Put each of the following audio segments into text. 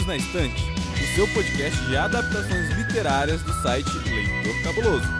Livros na Estante, o seu podcast de adaptações literárias do site Leitor Cabuloso.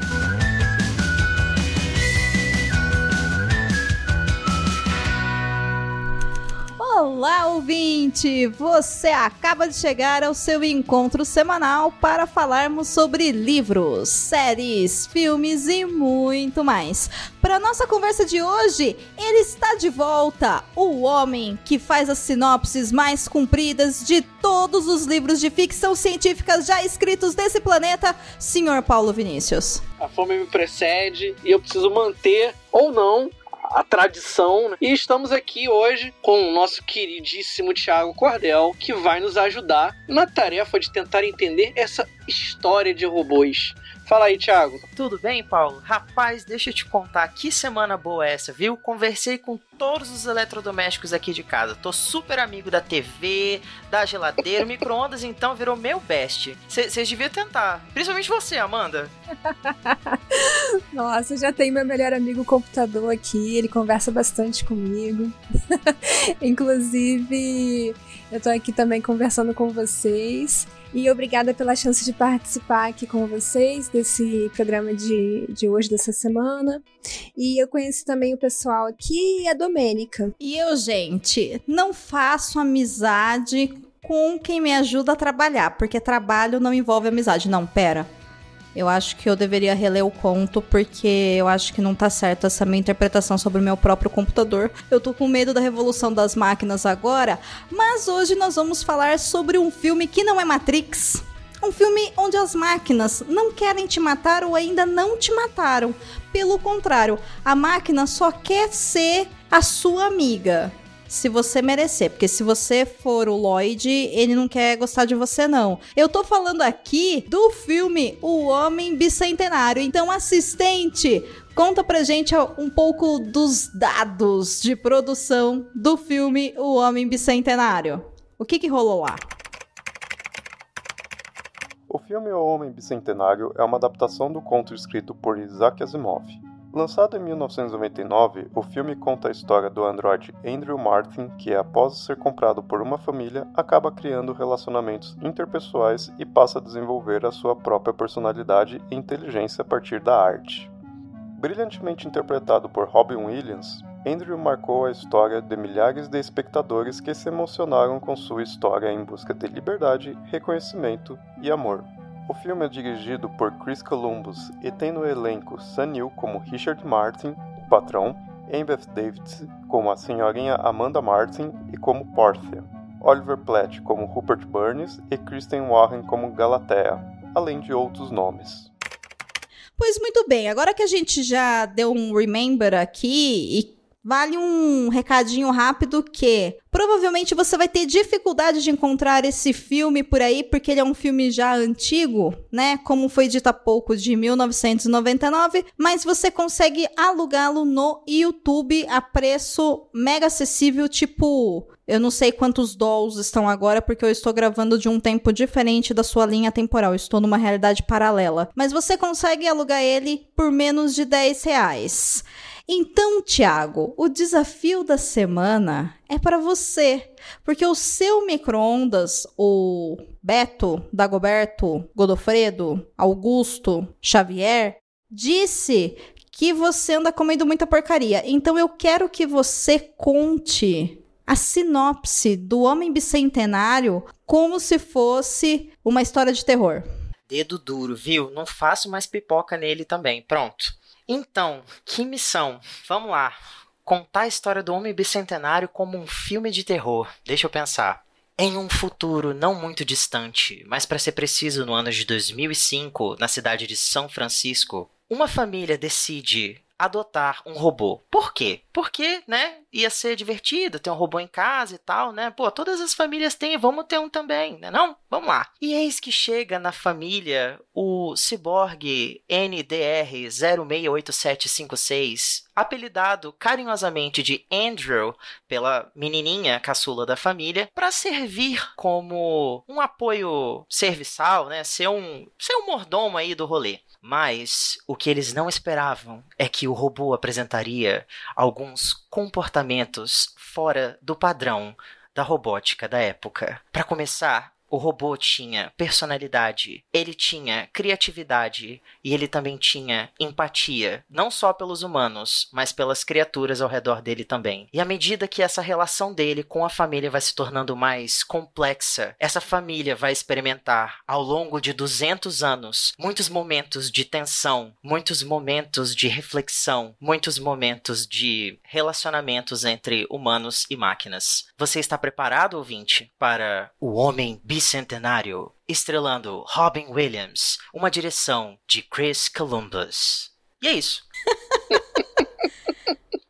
Olá, ouvinte! Você acaba de chegar ao seu encontro semanal para falarmos sobre livros, séries, filmes e muito mais. Para nossa conversa de hoje, ele está de volta, o homem que faz as sinopses mais compridas de todos os livros de ficção científica já escritos desse planeta, Sr. Paulo Vinícius. A fome me precede e eu preciso manter, ou não, a tradição, né? E estamos aqui hoje com o nosso queridíssimo Thiago Cordel, que vai nos ajudar na tarefa de tentar entender essa história de robôs. Fala aí, Thiago. Tudo bem, Paulo? Rapaz, deixa eu te contar, que semana boa é essa, viu? Conversei com todos os eletrodomésticos aqui de casa. Tô super amigo da TV, da geladeira, o micro-ondas então virou meu best. Vocês deviam tentar. Principalmente você, Amanda. Nossa, já tenho meu melhor amigo o computador aqui, ele conversa bastante comigo. Inclusive, eu tô aqui também conversando com vocês. E obrigada pela chance de participar aqui com vocês desse programa de hoje, dessa semana. E eu conheci também o pessoal aqui e a Domênica. E eu, gente, não faço amizade com quem me ajuda a trabalhar, porque trabalho não envolve amizade. Não, pera. Eu acho que eu deveria reler o conto, porque eu acho que não tá certo essa minha interpretação sobre o meu próprio computador. Eu tô com medo da revolução das máquinas agora, mas hoje nós vamos falar sobre um filme que não é Matrix. Um filme onde as máquinas não querem te matar ou ainda não te mataram. Pelo contrário, a máquina só quer ser a sua amiga. Se você merecer, porque se você for o Lloyd, ele não quer gostar de você, não. Eu tô falando aqui do filme O Homem Bicentenário. Então, assistente, conta pra gente um pouco dos dados de produção do filme O Homem Bicentenário. O que rolou lá? O filme O Homem Bicentenário é uma adaptação do conto escrito por Isaac Asimov. Lançado em 1999, o filme conta a história do androide Andrew Martin, que após ser comprado por uma família, acaba criando relacionamentos interpessoais e passa a desenvolver a sua própria personalidade e inteligência a partir da arte. Brilhantemente interpretado por Robin Williams, Andrew marcou a história de milhares de espectadores que se emocionaram com sua história em busca de liberdade, reconhecimento e amor. O filme é dirigido por Chris Columbus e tem no elenco Sam Neill como Richard Martin, o patrão, Annabeth Davis como a senhorinha Amanda Martin e como Portia, Oliver Platt como Rupert Burns e Kristen Warren como Galatea, além de outros nomes. Pois muito bem, agora que a gente já deu um remember aqui e vale um recadinho rápido que provavelmente você vai ter dificuldade de encontrar esse filme por aí, porque ele é um filme já antigo, né? Como foi dito há pouco, de 1999, mas você consegue alugá-lo no YouTube a preço mega acessível, tipo, eu não sei quantos dolls estão agora, porque eu estou gravando de um tempo diferente da sua linha temporal, eu estou numa realidade paralela, mas você consegue alugar ele por menos de R$10. Então, Thiago, o desafio da semana é para você, porque o seu micro-ondas, o Beto, Dagoberto, Godofredo, Augusto, Xavier, disse que você anda comendo muita porcaria. Então, eu quero que você conte a sinopse do Homem Bicentenário como se fosse uma história de terror. Dedo duro, viu? Não faço mais pipoca nele também. Pronto. Então, que missão? Vamos lá. Contar a história do Homem Bicentenário como um filme de terror. Deixa eu pensar. Em um futuro não muito distante, mas para ser preciso no ano de 2005, na cidade de São Francisco, uma família decide adotar um robô. Por quê? Porque, né, ia ser divertido ter um robô em casa e tal, né? Pô, todas as famílias têm, vamos ter um também, né não? Vamos lá. E eis que chega na família o ciborgue NDR068756, apelidado carinhosamente de Andrew pela menininha caçula da família, para servir como um apoio serviçal, né? Ser um mordomo aí do rolê. Mas o que eles não esperavam é que o robô apresentaria alguns comportamentos fora do padrão da robótica da época. Para começar, O robô tinha personalidade, ele tinha criatividade e ele também tinha empatia, não só pelos humanos, mas pelas criaturas ao redor dele também. E à medida que essa relação dele com a família vai se tornando mais complexa, essa família vai experimentar, ao longo de 200 anos, muitos momentos de tensão, muitos momentos de reflexão, muitos momentos de relacionamentos entre humanos e máquinas. Você está preparado, ouvinte, para O Homem Bicentenário, estrelando Robin Williams, uma direção de Chris Columbus. E é isso.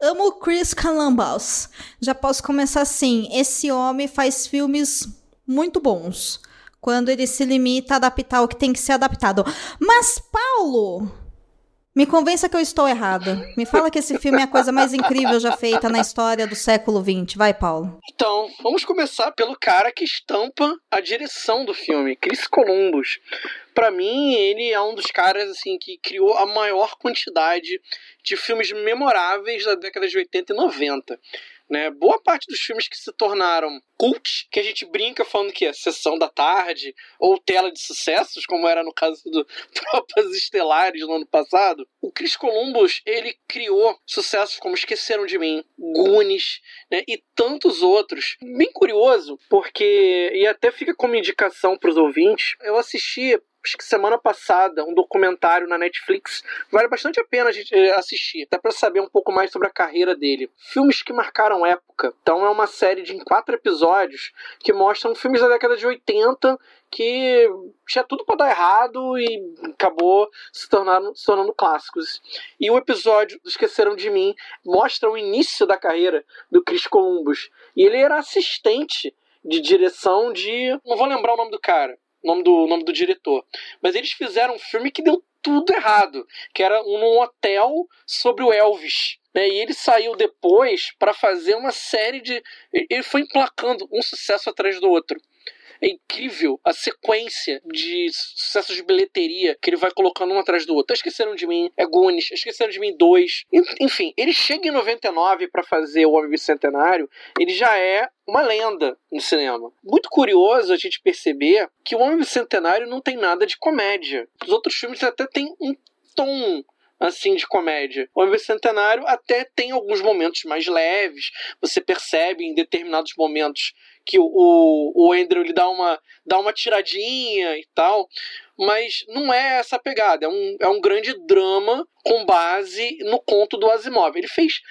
Amo Chris Columbus. Já posso começar assim. Esse homem faz filmes muito bons, quando ele se limita a adaptar o que tem que ser adaptado. Mas, Paulo, me convença que eu estou errada. Me fala que esse filme é a coisa mais incrível já feita na história do século XX. Vai, Paulo. Então, vamos começar pelo cara que estampa a direção do filme, Chris Columbus. Pra mim, ele é um dos caras assim, que criou a maior quantidade de filmes memoráveis da década de 80 e 90. Né? Boa parte dos filmes que se tornaram cult, que a gente brinca falando que é Sessão da Tarde ou Tela de Sucessos, como era no caso do Tropas Estelares no ano passado, o Chris Columbus, ele criou sucessos como Esqueceram de Mim, Goonies, né? E tantos outros. Bem curioso, porque, e até fica como indicação para os ouvintes, eu assisti, acho que semana passada, um documentário na Netflix. Vale bastante a pena a gente assistir, até para saber um pouco mais sobre a carreira dele. Filmes que marcaram época. Então é uma série de 4 episódios que mostram filmes da década de 80 que tinha tudo para dar errado e acabou se tornando clássicos. E o episódio do Esqueceram de Mim mostra o início da carreira do Chris Columbus. E ele era assistente de direção de... não vou lembrar o nome do cara, nome do diretor. Mas eles fizeram um filme que deu tudo errado, que era num hotel sobre o Elvis. Né? E ele saiu depois para fazer uma série de... ele foi emplacando um sucesso atrás do outro. É incrível a sequência de sucessos de bilheteria que ele vai colocando um atrás do outro. Esqueceram de Mim, é Goonies, Esqueceram de Mim 2. Enfim, ele chega em 99 para fazer O Homem Bicentenário, ele já é uma lenda no cinema. Muito curioso a gente perceber que O Homem Bicentenário não tem nada de comédia. Os outros filmes até têm um tom assim de comédia. O Homem Bicentenário até tem alguns momentos mais leves. Você percebe em determinados momentos que o Andrew ele dá uma tiradinha e tal, mas não é essa pegada. É um grande drama com base no conto do Asimov. Ele fez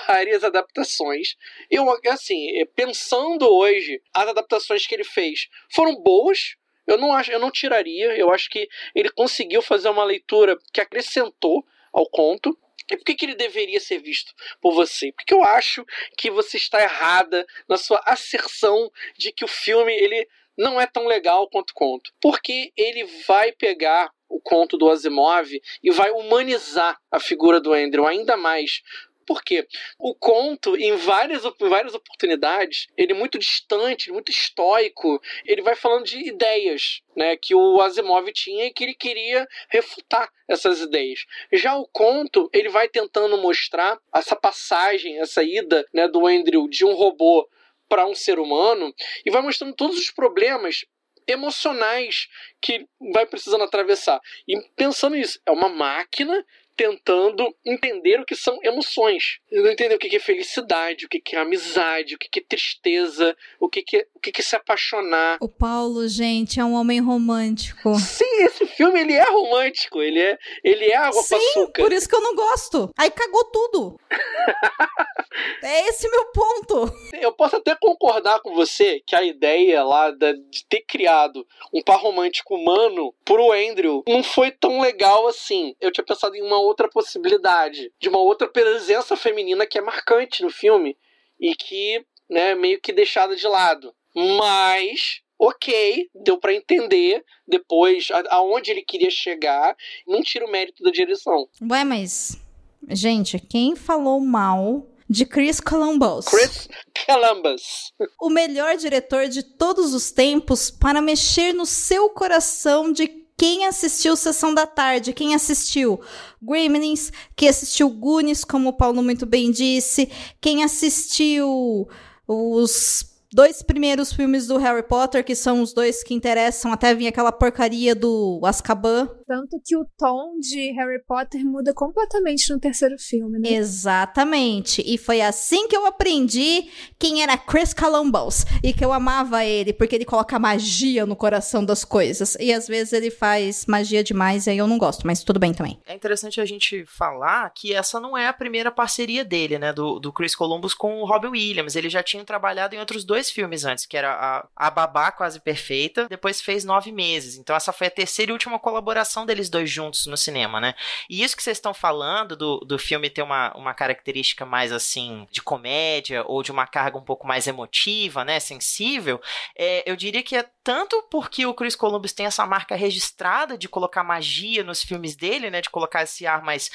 várias adaptações. Eu, assim, pensando hoje, as adaptações que ele fez foram boas. Eu não tiraria. Eu acho que ele conseguiu fazer uma leitura que acrescentou ao conto. E por que ele deveria ser visto por você? Porque eu acho que você está errada na sua asserção de que o filme ele não é tão legal quanto o conto. Porque ele vai pegar o conto do Asimov e vai humanizar a figura do Andrew ainda mais. Por quê? O conto, em várias oportunidades, ele é muito distante, muito estoico, ele vai falando de ideias, né, que o Asimov tinha e que ele queria refutar essas ideias. Já o conto, ele vai tentando mostrar essa passagem, essa ida, né, do Andrew de um robô para um ser humano, e vai mostrando todos os problemas emocionais que vai precisando atravessar. E pensando nisso, é uma máquina tentando entender o que são emoções. Não entender o que é felicidade, o que é amizade, o que é tristeza, o que é se apaixonar. O Paulo, gente, é um homem romântico. Sim, esse filme ele é romântico, ele é água com açúcar. Sim, por isso que eu não gosto. Aí cagou tudo. É esse meu ponto. Eu posso até concordar com você que a ideia lá de ter criado um par romântico humano pro Andrew não foi tão legal assim. Eu tinha pensado em uma outra possibilidade, de uma outra presença feminina que é marcante no filme e que, né, meio que deixada de lado. Mas, ok, deu pra entender depois aonde ele queria chegar. Não tira o mérito da direção. Ué, mas, gente, quem falou mal de Chris Columbus? Chris Columbus. O melhor diretor de todos os tempos para mexer no seu coração de quem assistiu Sessão da Tarde, quem assistiu Gremlins, quem assistiu Goonies, como o Paulo muito bem disse, quem assistiu os 2 primeiros filmes do Harry Potter, que são os 2 que interessam, até vir aquela porcaria do Azkaban. Tanto que o tom de Harry Potter muda completamente no terceiro filme, né? Exatamente. E foi assim que eu aprendi quem era Chris Columbus. E que eu amava ele, porque ele coloca magia no coração das coisas. E às vezes ele faz magia demais, e aí eu não gosto, mas tudo bem também. É interessante a gente falar que essa não é a primeira parceria dele, né? Do Chris Columbus com o Robin Williams. Ele já tinha trabalhado em outros 2 filmes antes, que era a Babá Quase Perfeita, depois fez 9 Meses. Então essa foi a terceira e última colaboração deles 2 juntos no cinema, né? E isso que vocês estão falando do filme ter uma característica mais assim de comédia ou de uma carga um pouco mais emotiva, né? Sensível, eu diria que é tanto porque o Chris Columbus tem essa marca registrada de colocar magia nos filmes dele, né? De colocar esse ar mais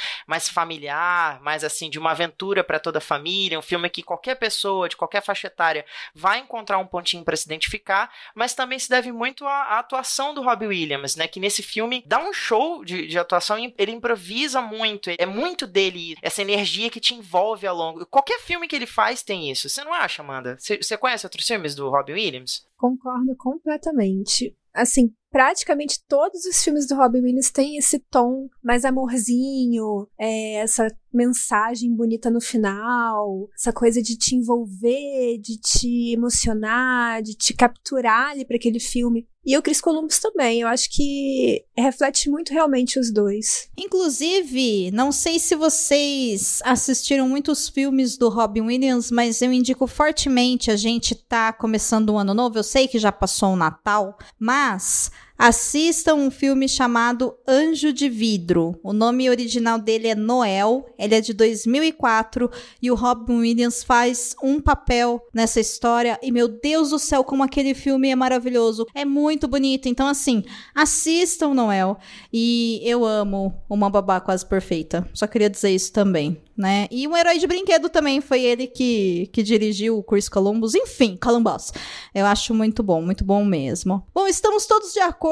familiar, mais assim, de uma aventura para toda a família, um filme que qualquer pessoa de qualquer faixa etária vai encontrar um pontinho para se identificar, mas também se deve muito à atuação do Robin Williams, né? Que nesse filme dá um show de atuação, ele improvisa muito, é muito dele, essa energia que te envolve ao longo. Qualquer filme que ele faz tem isso. Você não acha, Amanda? Você conhece outros filmes do Robin Williams? Concordo completamente. Assim, praticamente todos os filmes do Robin Williams têm esse tom mais amorzinho, essa mensagem bonita no final, essa coisa de te envolver, de te emocionar, de te capturar ali para aquele filme. E o Chris Columbus também, eu acho que reflete muito realmente os 2. Inclusive, não sei se vocês assistiram muitos filmes do Robin Williams, mas eu indico fortemente, a gente tá começando um ano novo, eu sei que já passou o Natal, mas assistam um filme chamado Anjo de Vidro. O nome original dele é Noel, ele é de 2004 e o Robin Williams faz um papel nessa história e, meu Deus do céu, como aquele filme é maravilhoso. É muito bonito. Então, assim, assistam Noel. E eu amo Uma Babá Quase Perfeita. Só queria dizer isso também, né? E Um Herói de Brinquedo também, foi ele que dirigiu o Chris Columbus. Enfim, Columbus. Eu acho muito bom mesmo. Bom, estamos todos de acordo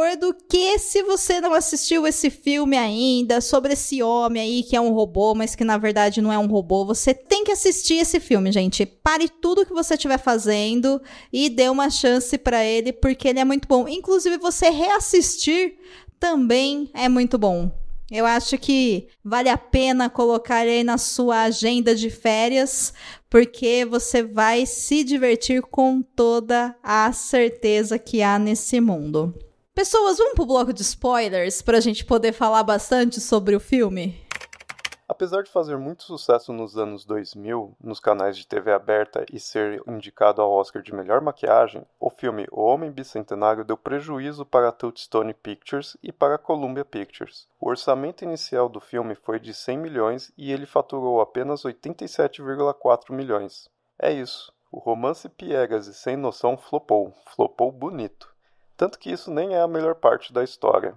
que se você não assistiu esse filme ainda, sobre esse homem aí que é um robô, mas que na verdade não é um robô, você tem que assistir esse filme, gente. Pare tudo que você estiver fazendo e dê uma chance pra ele, porque ele é muito bom. Inclusive, você reassistir também é muito bom. Eu acho que vale a pena colocar ele aí na sua agenda de férias, porque você vai se divertir com toda a certeza que há nesse mundo. Pessoas, vamos pro bloco de spoilers pra gente poder falar bastante sobre o filme? Apesar de fazer muito sucesso nos anos 2000, nos canais de TV aberta e ser indicado ao Oscar de melhor maquiagem, o filme O Homem Bicentenário deu prejuízo para a Touchstone Pictures e para a Columbia Pictures. O orçamento inicial do filme foi de 100 milhões e ele faturou apenas 87,4 milhões. É isso, o romance piegas e sem noção flopou bonito. Tanto que isso nem é a melhor parte da história.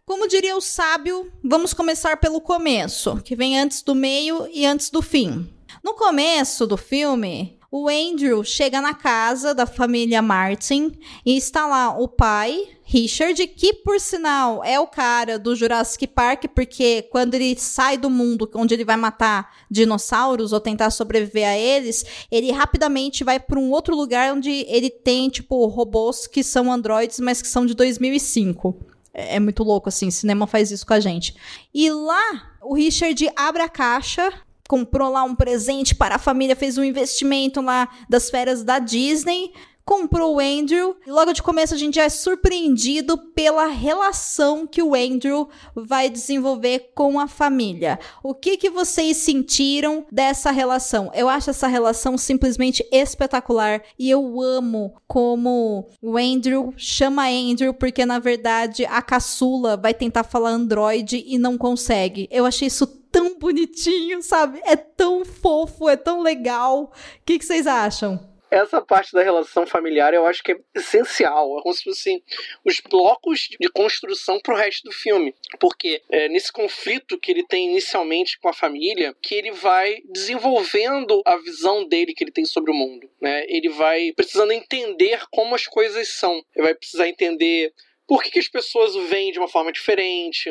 Como diria o sábio, vamos começar pelo começo, que vem antes do meio e antes do fim. No começo do filme, o Andrew chega na casa da família Martin e está lá o pai, Richard, que por sinal é o cara do Jurassic Park, porque quando ele sai do mundo onde ele vai matar dinossauros ou tentar sobreviver a eles, ele rapidamente vai para um outro lugar onde ele tem, tipo, robôs que são androides, mas que são de 2005. É muito louco, assim, o cinema faz isso com a gente. E lá, o Richard abre a caixa, comprou lá um presente para a família, fez um investimento lá das férias da Disney, comprou o Andrew, e logo de começo a gente já é surpreendido pela relação que o Andrew vai desenvolver com a família. O que vocês sentiram dessa relação? Eu acho essa relação simplesmente espetacular e eu amo como o Andrew chama Andrew, porque na verdade a caçula vai tentar falar androide e não consegue. Eu achei isso tão bonitinho, sabe? É tão fofo, é tão legal. O que vocês acham? Essa parte da relação familiar eu acho que é essencial. É como se fossem os blocos de construção pro resto do filme. Porque nesse conflito que ele tem inicialmente com a família, que ele vai desenvolvendo a visão dele que ele tem sobre o mundo, né? Ele vai precisando entender como as coisas são. Ele vai precisar entender por que as pessoas o veem de uma forma diferente.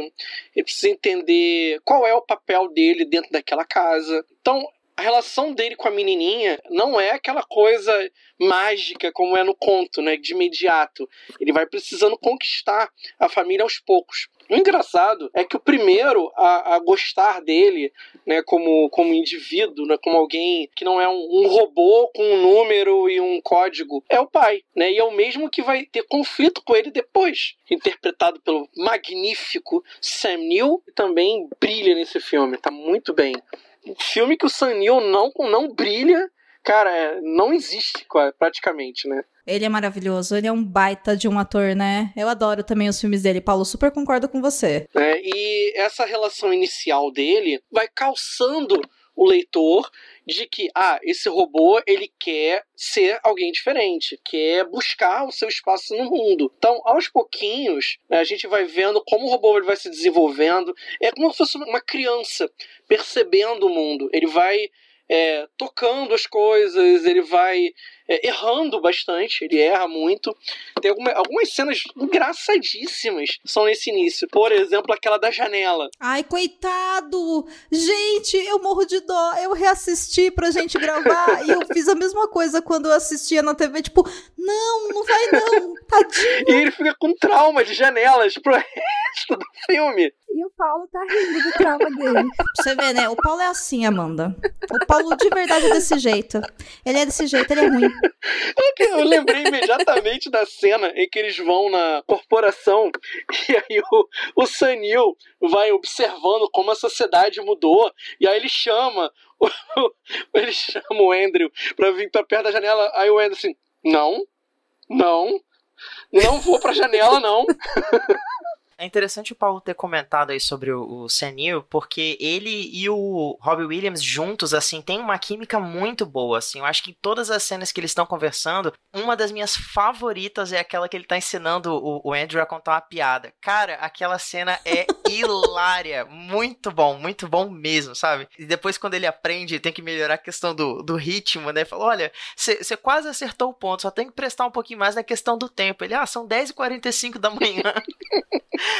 Ele precisa entender qual é o papel dele dentro daquela casa. Então, A relação dele com a menininha não é aquela coisa mágica como é no conto, né, de imediato. Ele vai precisando conquistar a família aos poucos. O engraçado é que o primeiro a gostar dele, né, como indivíduo, né, como alguém que não é um robô com um número e um código, é o pai, né, e é o mesmo que vai ter conflito com ele depois, interpretado pelo magnífico Sam Neill, que também brilha nesse filme, tá muito bem. Um filme que o Sam Neill não brilha, cara, não existe praticamente, né. Ele é maravilhoso, ele é um baita de um ator, né? Eu adoro também os filmes dele, Paulo, super concordo com você. E essa relação inicial dele vai calçando o leitor de que, esse robô, ele quer ser alguém diferente, quer buscar o seu espaço no mundo. Então, aos pouquinhos, né, a gente vai vendo como o robô ele vai se desenvolvendo. É como se fosse uma criança percebendo o mundo. Ele vai tocando as coisas, ele vai errando bastante, ele erra muito. Tem algumas cenas engraçadíssimas são nesse início. Por exemplo, aquela da janela. Ai, coitado! Gente, eu morro de dó. Eu reassisti pra gente gravar e eu fiz a mesma coisa quando eu assistia na TV, tipo, não vai não, tadinho. E ele fica com trauma de janelas pro resto do filme. E o Paulo tá rindo do trauma dele. Você vê, né? O Paulo é assim, Amanda. O Paulo de verdade é desse jeito. Ele é desse jeito, ele é ruim. Eu lembrei imediatamente da cena em que eles vão na corporação e aí o Sam Neill vai observando como a sociedade mudou e aí ele chama o Andrew pra vir pra perto da janela. Aí o Andrew assim, não vou pra janela, não. É interessante o Paulo ter comentado aí sobre o Sam Neill, porque ele e o Robbie Williams juntos, assim, tem uma química muito boa, assim. Eu acho que em todas as cenas que eles estão conversando, uma das minhas favoritas é aquela que ele tá ensinando o Andrew a contar uma piada. Cara, aquela cena é hilária, muito bom mesmo, sabe? E depois quando ele aprende, tem que melhorar a questão do ritmo, né? Fala, olha, você quase acertou o ponto, só tem que prestar um pouquinho mais na questão do tempo. Ele, são 10h45 da manhã.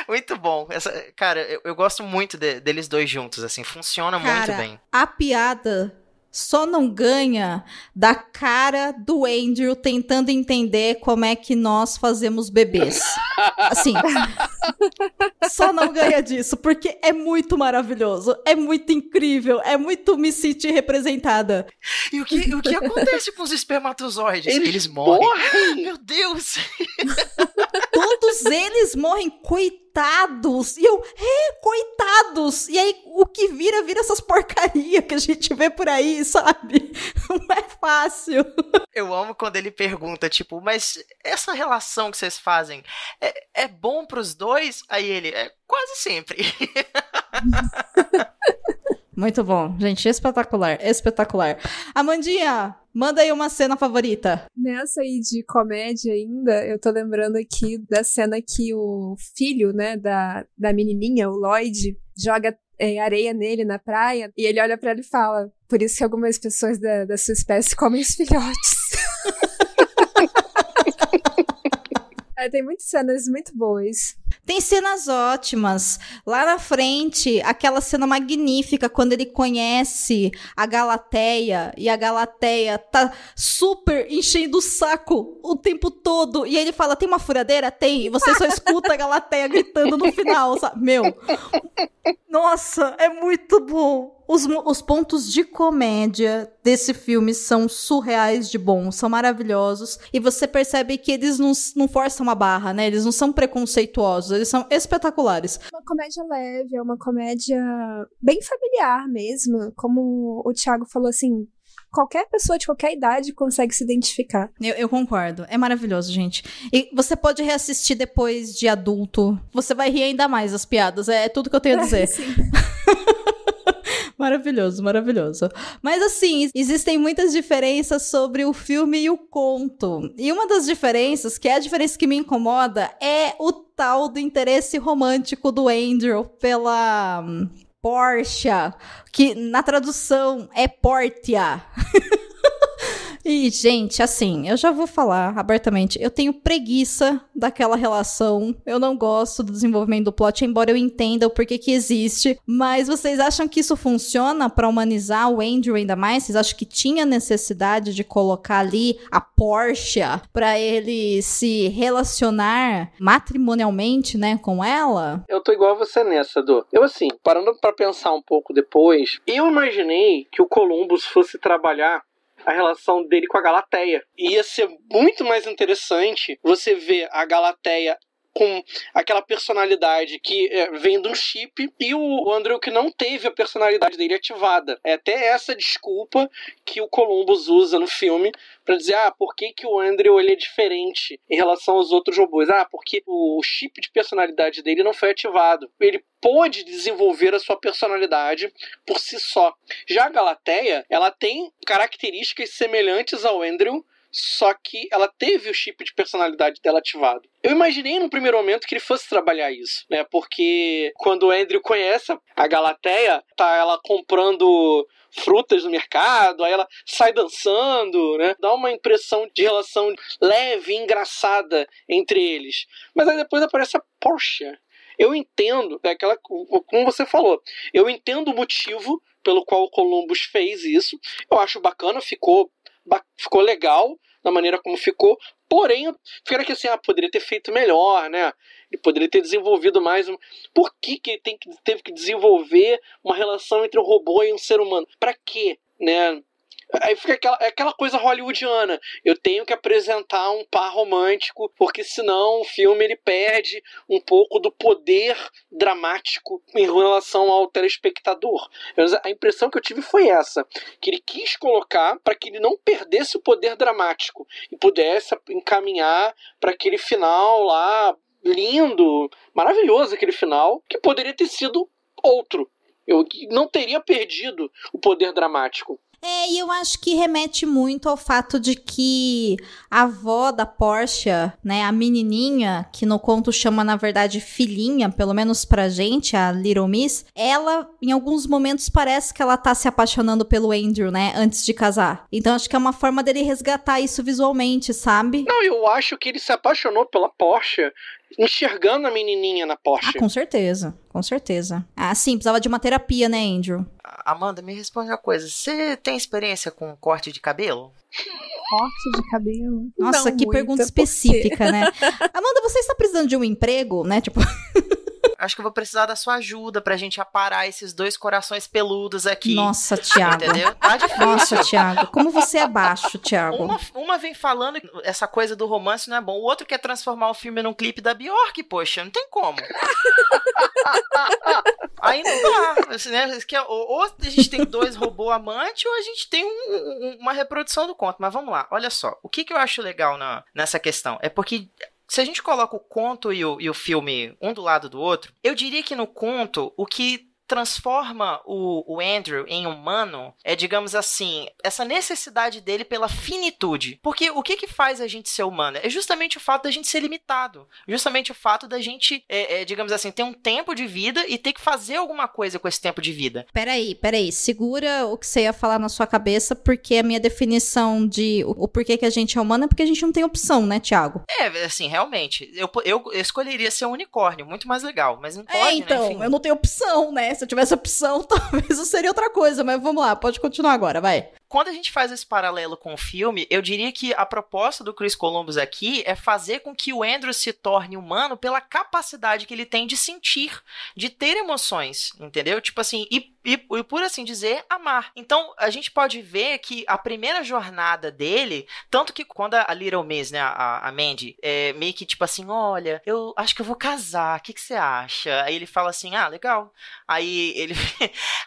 Muito bom. Cara, eu gosto muito deles dois juntos, assim, funciona muito bem. A piada só não ganha da cara do Andrew tentando entender como é que nós fazemos bebês. Assim, só não ganha disso, porque é muito maravilhoso, é muito incrível, é muito me sentir representada. E o que acontece com os espermatozoides? Eles morrem. Meu Deus! Todos eles morrem, coitados. E eu, coitados. E aí, o que vira essas porcarias que a gente vê por aí, sabe? Não é fácil. Eu amo quando ele pergunta, tipo, mas essa relação que vocês fazem é bom pros dois? Aí ele, quase sempre. Muito bom, gente, espetacular. Amandinha, manda aí uma cena favorita. Nessa aí de comédia ainda, eu tô lembrando aqui da cena que o filho, né, da menininha, o Lloyd, joga areia nele na praia, e ele olha pra ele e fala, por isso que algumas pessoas da sua espécie comem os filhotes. Tem muitas cenas muito boas. Tem cenas ótimas. Lá na frente, aquela cena magnífica quando ele conhece a Galateia e a Galateia tá super enchendo o saco o tempo todo. E ele fala, tem uma furadeira? Tem. E você só escuta a Galateia gritando no final, sabe? Meu, nossa, é muito bom. Os pontos de comédia desse filme são surreais de bons, são maravilhosos. E você percebe que eles não forçam a barra, né? Eles não são preconceituosos, eles são espetaculares. Uma comédia leve, é uma comédia bem familiar mesmo. Como o Thiago falou, assim, qualquer pessoa de qualquer idade consegue se identificar. Eu concordo. É maravilhoso, gente. E você pode reassistir depois de adulto. Você vai rir ainda mais das piadas. É tudo que eu tenho a dizer. Sim. Maravilhoso. Mas assim, existem muitas diferenças sobre o filme e o conto. E uma das diferenças, que é a diferença que me incomoda, é o tal do interesse romântico do Andrew pela Portia, que na tradução é Portia. E, gente, assim, eu já vou falar abertamente, eu tenho preguiça daquela relação, eu não gosto do desenvolvimento do plot, embora eu entenda o porquê que existe, mas vocês acham que isso funciona pra humanizar o Andrew ainda mais? Vocês acham que tinha necessidade de colocar ali a Portia pra ele se relacionar matrimonialmente, né, com ela? Eu tô igual a você nessa, Dô. Eu, assim, parando pra pensar um pouco depois, eu imaginei que o Columbus fosse trabalhar a relação dele com a Galateia. E ia ser muito mais interessante você ver a Galateia com aquela personalidade que vem de um chip, e o Andrew que não teve a personalidade dele ativada. É até essa desculpa que o Columbus usa no filme pra dizer, por que o Andrew ele é diferente em relação aos outros robôs? Porque o chip de personalidade dele não foi ativado. Ele pôde desenvolver a sua personalidade por si só. Já a Galateia, ela tem características semelhantes ao Andrew, só que ela teve o chip de personalidade dela ativado. Eu imaginei no primeiro momento que ele fosse trabalhar isso, né? Porque quando o Andrew conhece a Galateia, tá ela comprando frutas no mercado, aí ela sai dançando, né? Dá uma impressão de relação leve e engraçada entre eles. Mas aí depois aparece a Portia. Eu entendo, como você falou, eu entendo o motivo pelo qual o Columbus fez isso. Eu acho bacana, ficou legal da maneira como ficou, porém, fica que assim, poderia ter feito melhor, né? Ele poderia ter desenvolvido mais. Por que ele teve que desenvolver uma relação entre um robô e um ser humano? Pra quê, né? Aí fica aquela coisa hollywoodiana. Eu tenho que apresentar um par romântico, porque senão o filme ele perde um pouco do poder dramático em relação ao telespectador. A impressão que eu tive foi essa, que ele quis colocar para que ele não perdesse o poder dramático e pudesse encaminhar para aquele final lá, lindo, maravilhoso aquele final, que poderia ter sido outro. Eu não teria perdido o poder dramático. E eu acho que remete muito ao fato de que a avó da Portia, né, a menininha, que no conto chama, na verdade, filhinha, pelo menos pra gente, a Little Miss, ela, em alguns momentos, parece que ela tá se apaixonando pelo Andrew, né, antes de casar. Então, acho que é uma forma dele resgatar isso visualmente, sabe? Não, eu acho que ele se apaixonou pela Portia enxergando a menininha na Portia. Com certeza, com certeza. Sim, precisava de uma terapia, né, Andrew? Amanda, me responde uma coisa. Você tem experiência com corte de cabelo? Corte de cabelo? Nossa, não que muito, pergunta específica, né? Amanda, você está precisando de um emprego, né? Tipo... Acho que eu vou precisar da sua ajuda pra gente aparar esses dois corações peludos aqui. Nossa, Thiago. Entendeu? Tá difícil. Nossa, Thiago. Como você é baixo, Thiago. Uma vem falando que essa coisa do romance não é bom. O outro quer transformar o filme num clipe da Bjork, poxa. Não tem como. Aí não dá. Assim, né? Ou a gente tem dois robôs amantes, ou a gente tem uma reprodução do conto. Mas vamos lá. Olha só. O que eu acho legal nessa questão? É porque... se a gente coloca o conto e o filme um do lado do outro, eu diria que no conto, o que transforma o Andrew em humano é, digamos assim, essa necessidade dele pela finitude. Porque o que faz a gente ser humano? É justamente o fato da gente ser limitado. Justamente o fato da gente, digamos assim, ter um tempo de vida e ter que fazer alguma coisa com esse tempo de vida. Peraí. Segura o que você ia falar na sua cabeça, porque a minha definição de o porquê que a gente é humano é porque a gente não tem opção, né, Thiago? Assim, realmente. Eu escolheria ser um unicórnio, muito mais legal, mas não pode, então, né? Enfim. Eu não tenho opção, né? Se eu tivesse opção, talvez eu seria outra coisa, mas vamos lá, pode continuar agora, vai. Quando a gente faz esse paralelo com o filme, eu diria que a proposta do Chris Columbus aqui é fazer com que o Andrew se torne humano pela capacidade que ele tem de sentir, de ter emoções, entendeu? Tipo assim, e por assim dizer, amar. Então, a gente pode ver que a primeira jornada dele, tanto que quando a Little Miss, né, a Mandy, meio que tipo assim, olha, eu acho que eu vou casar, o que você acha? Aí ele fala assim, legal. Aí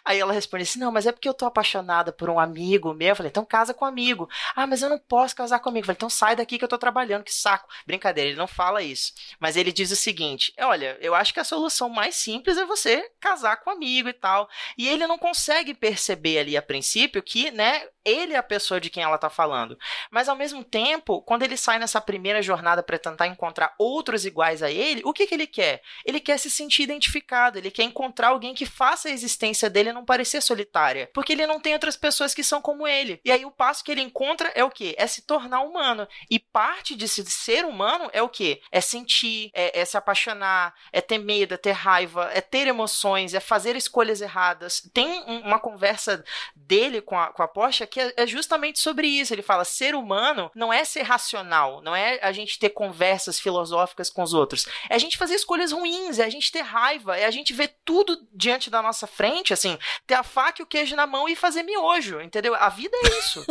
ela responde assim, não, mas é porque eu tô apaixonada por um amigo meu. Eu falei, então casa com um amigo. Mas eu não posso casar comigo. Eu falei, então sai daqui que eu tô trabalhando, que saco. Brincadeira, ele não fala isso. Mas ele diz o seguinte, olha, eu acho que a solução mais simples é você casar com um amigo e tal. E ele não consegue perceber ali a princípio que, né, ele é a pessoa de quem ela tá falando. Mas ao mesmo tempo, quando ele sai nessa primeira jornada para tentar encontrar outros iguais a ele, o que ele quer? Ele quer se sentir identificado, ele quer encontrar alguém que faça a existência dele não parecer solitária, porque ele não tem outras pessoas que são como ele. E aí o passo que ele encontra é o quê? É se tornar humano. E parte de ser humano é o quê? É sentir, é se apaixonar, é ter medo, é ter raiva, é ter emoções, é fazer escolhas erradas. Tem uma conversa dele com a Portia que é justamente sobre isso. Ele fala, ser humano não é ser racional, não é a gente ter conversas filosóficas com os outros, é a gente fazer escolhas ruins, é a gente ter raiva, é a gente ver tudo diante da nossa frente, assim, ter a faca e o queijo na mão e fazer miojo, entendeu? A vida é isso.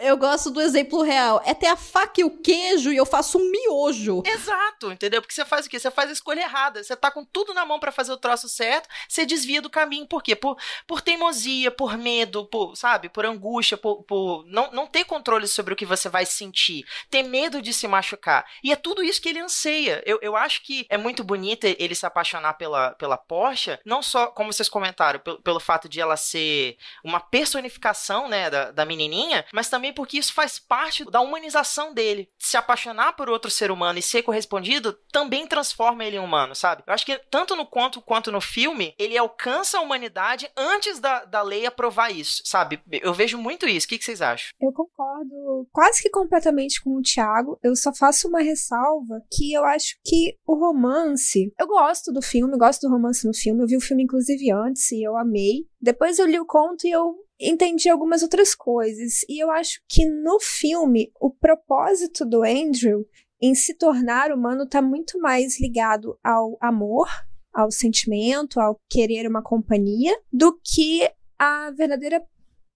Eu gosto do exemplo real. É ter a faca e o queijo e eu faço um miojo. Exato, entendeu? Porque você faz o quê? Você faz a escolha errada. Você tá com tudo na mão pra fazer o troço certo, você desvia do caminho. Por quê? Por teimosia, por medo, sabe? Por angústia, por não ter controle sobre o que você vai sentir. Ter medo de se machucar. E é tudo isso que ele anseia. Eu acho que é muito bonito ele se apaixonar pela Portia, não só, como vocês comentaram, pelo fato de ela ser uma personificação, né, da menininha, mas também porque isso faz parte da humanização dele. Se apaixonar por outro ser humano e ser correspondido também transforma ele em humano, sabe? Eu acho que tanto no conto quanto no filme, ele alcança a humanidade antes da Leia provar isso, sabe? Eu vejo muito isso. O que vocês acham? Eu concordo quase que completamente com o Thiago. Eu só faço uma ressalva que eu acho que o romance... Eu gosto do filme, gosto do romance no filme. Eu vi o filme, inclusive, antes e eu amei. Depois eu li o conto e eu entendi algumas outras coisas. E eu acho que no filme, o propósito do Andrew em se tornar humano está muito mais ligado ao amor, ao sentimento, ao querer uma companhia, do que a verdadeira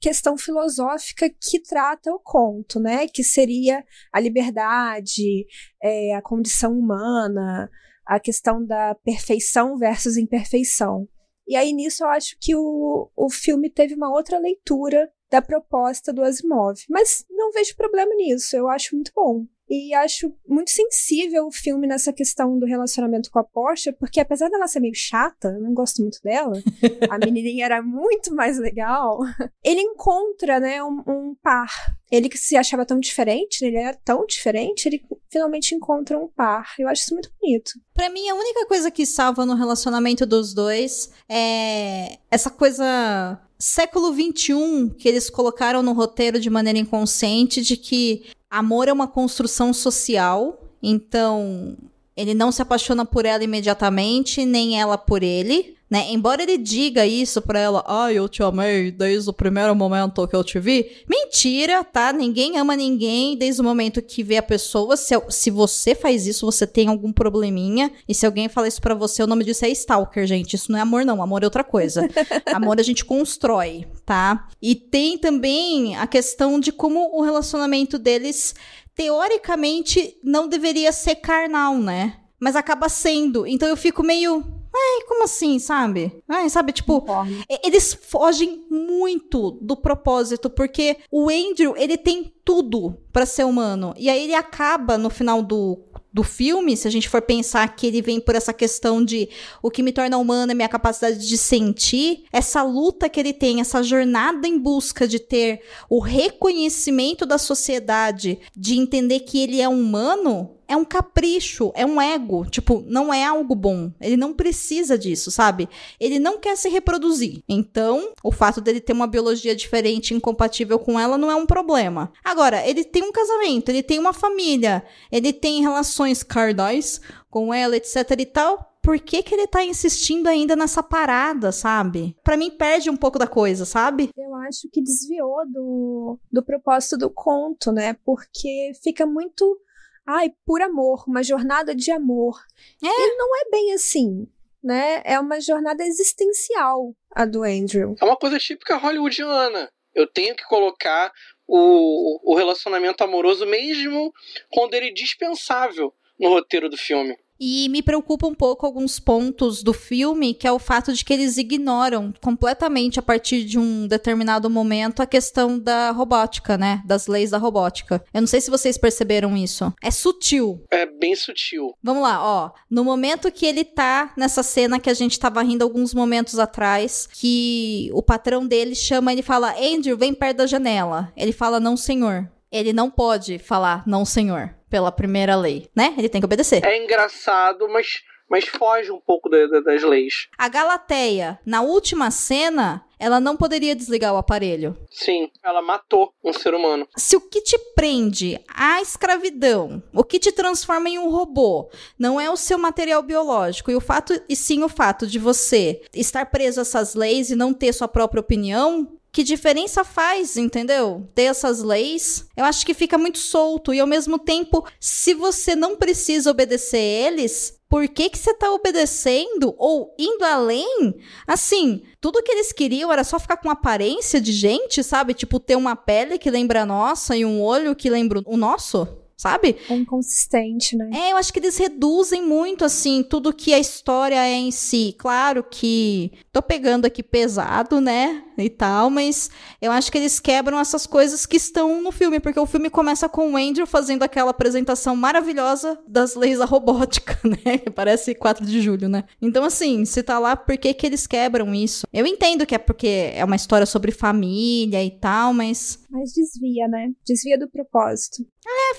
questão filosófica que trata o conto, né? Que seria a liberdade, a condição humana, a questão da perfeição versus imperfeição. E aí, nisso, eu acho que o filme teve uma outra leitura da proposta do Asimov. Mas não vejo problema nisso, eu acho muito bom. E acho muito sensível o filme nessa questão do relacionamento com a Portia, porque apesar dela ser meio chata, eu não gosto muito dela, a menininha era muito mais legal, ele encontra, né, um par. Ele que se achava tão diferente, ele era tão diferente, ele finalmente encontra um par. Eu acho isso muito bonito. Pra mim, a única coisa que salva no relacionamento dos dois é essa coisa século XXI que eles colocaram no roteiro de maneira inconsciente de que amor é uma construção social, então ele não se apaixona por ela imediatamente, nem ela por ele, né? Embora ele diga isso pra ela, eu te amei desde o primeiro momento que eu te vi. Mentira, tá? Ninguém ama ninguém desde o momento que vê a pessoa. Se você faz isso, você tem algum probleminha. E se alguém fala isso pra você, o nome disso é stalker, gente. Isso não é amor, não. Amor é outra coisa. Amor a gente constrói, tá? E tem também a questão de como o relacionamento deles, teoricamente, não deveria ser carnal, né? Mas acaba sendo. Então eu fico meio... como assim, sabe? Sabe, tipo, eles fogem muito do propósito, porque o Andrew, ele tem tudo pra ser humano. E aí ele acaba, no final do filme, se a gente for pensar que ele vem por essa questão de o que me torna humano é minha capacidade de sentir, essa luta que ele tem, essa jornada em busca de ter o reconhecimento da sociedade, de entender que ele é humano, é um capricho, é um ego, tipo, não é algo bom. Ele não precisa disso, sabe? Ele não quer se reproduzir. Então, o fato dele ter uma biologia diferente, incompatível com ela, não é um problema. Agora, ele tem um casamento, ele tem uma família, ele tem relações carnais com ela, etc e tal. Por que ele tá insistindo ainda nessa parada, sabe? Pra mim, perde um pouco da coisa, sabe? Eu acho que desviou do propósito do conto, né? Porque fica muito... por amor, uma jornada de amor. E não é bem assim, né? É uma jornada existencial, a do Andrew. É uma coisa típica hollywoodiana. Eu tenho que colocar o relacionamento amoroso mesmo quando ele é dispensável no roteiro do filme. E me preocupa um pouco alguns pontos do filme, que é o fato de que eles ignoram completamente, a partir de um determinado momento, a questão da robótica, né? Das leis da robótica. Eu não sei se vocês perceberam isso. É sutil. É bem sutil. Vamos lá, ó. No momento que ele tá nessa cena que a gente tava rindo alguns momentos atrás, que o patrão dele chama, ele fala, Andrew, vem perto da janela. Ele fala, não, senhor. Ele não pode falar, não, senhor, pela primeira lei, né? Ele tem que obedecer. É engraçado, mas foge um pouco das leis. A Galateia, na última cena, ela não poderia desligar o aparelho. Sim, ela matou um ser humano. Se o que te prende à escravidão, o que te transforma em um robô, não é o seu material biológico, e sim o fato de você estar preso a essas leis e não ter sua própria opinião, que diferença faz, entendeu? Ter essas leis, eu acho que fica muito solto. E ao mesmo tempo, se você não precisa obedecer eles, por que você tá obedecendo ou indo além? Assim, tudo que eles queriam era só ficar com aparência de gente, sabe? Tipo, ter uma pele que lembra a nossa e um olho que lembra o nosso, sabe? É inconsistente, né? Eu acho que eles reduzem muito, assim, tudo que a história é em si. Claro que tô pegando aqui pesado, né, e tal, mas eu acho que eles quebram essas coisas que estão no filme, porque o filme começa com o Andrew fazendo aquela apresentação maravilhosa das leis da robótica, né, que parece 4 de julho, né. Então, assim, se tá lá, por que eles quebram isso? Eu entendo que é porque é uma história sobre família e tal, mas... Mas desvia, né? Desvia do propósito.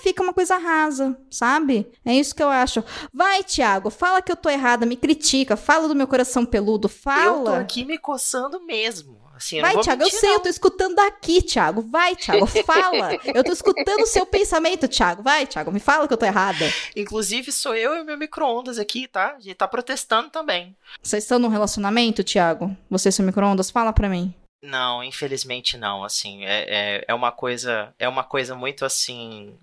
Fica uma coisa rasa, sabe? É isso que eu acho. Vai, Thiago, fala que eu tô errada, me critica, fala do meu coração peludo, fala. Eu tô aqui me coçando mesmo. Assim, eu vai, não vou Thiago, mentir, eu sei, não. eu tô escutando daqui, Thiago. Vai, Thiago, fala. Eu tô escutando o seu pensamento, Thiago. Vai, Thiago, me fala que eu tô errada. Inclusive, sou eu e o meu micro-ondas aqui, tá? A gente tá protestando também. Vocês estão num relacionamento, Thiago? Você e seu micro-ondas? Fala pra mim. Não, infelizmente não, assim, é uma coisa muito assim,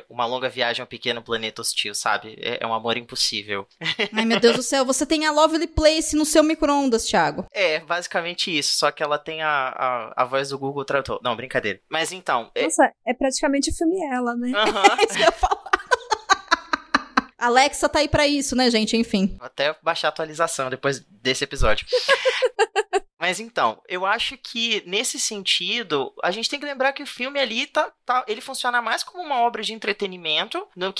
uma longa viagem a um pequeno planeta hostil, sabe? É um amor impossível. Ai, meu Deus do céu, você tem a Lovely Place no seu micro-ondas, Thiago. É, basicamente isso, só que ela tem a voz do Google Tradutor. Não, brincadeira. Mas então... Nossa, é praticamente o filme Ela, né? É isso que eu ia falar. Alexa tá aí pra isso, né, gente? Enfim. Vou até baixar a atualização depois desse episódio. Mas então, eu acho que nesse sentido, a gente tem que lembrar que o filme ali ele funciona mais como uma obra de entretenimento do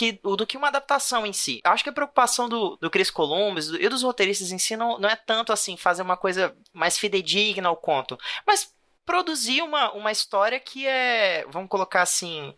que uma adaptação em si. Eu acho que a preocupação do Chris Columbus e dos roteiristas em si não é tanto assim fazer uma coisa mais fidedigna ao conto, mas produzir uma história que vamos colocar assim,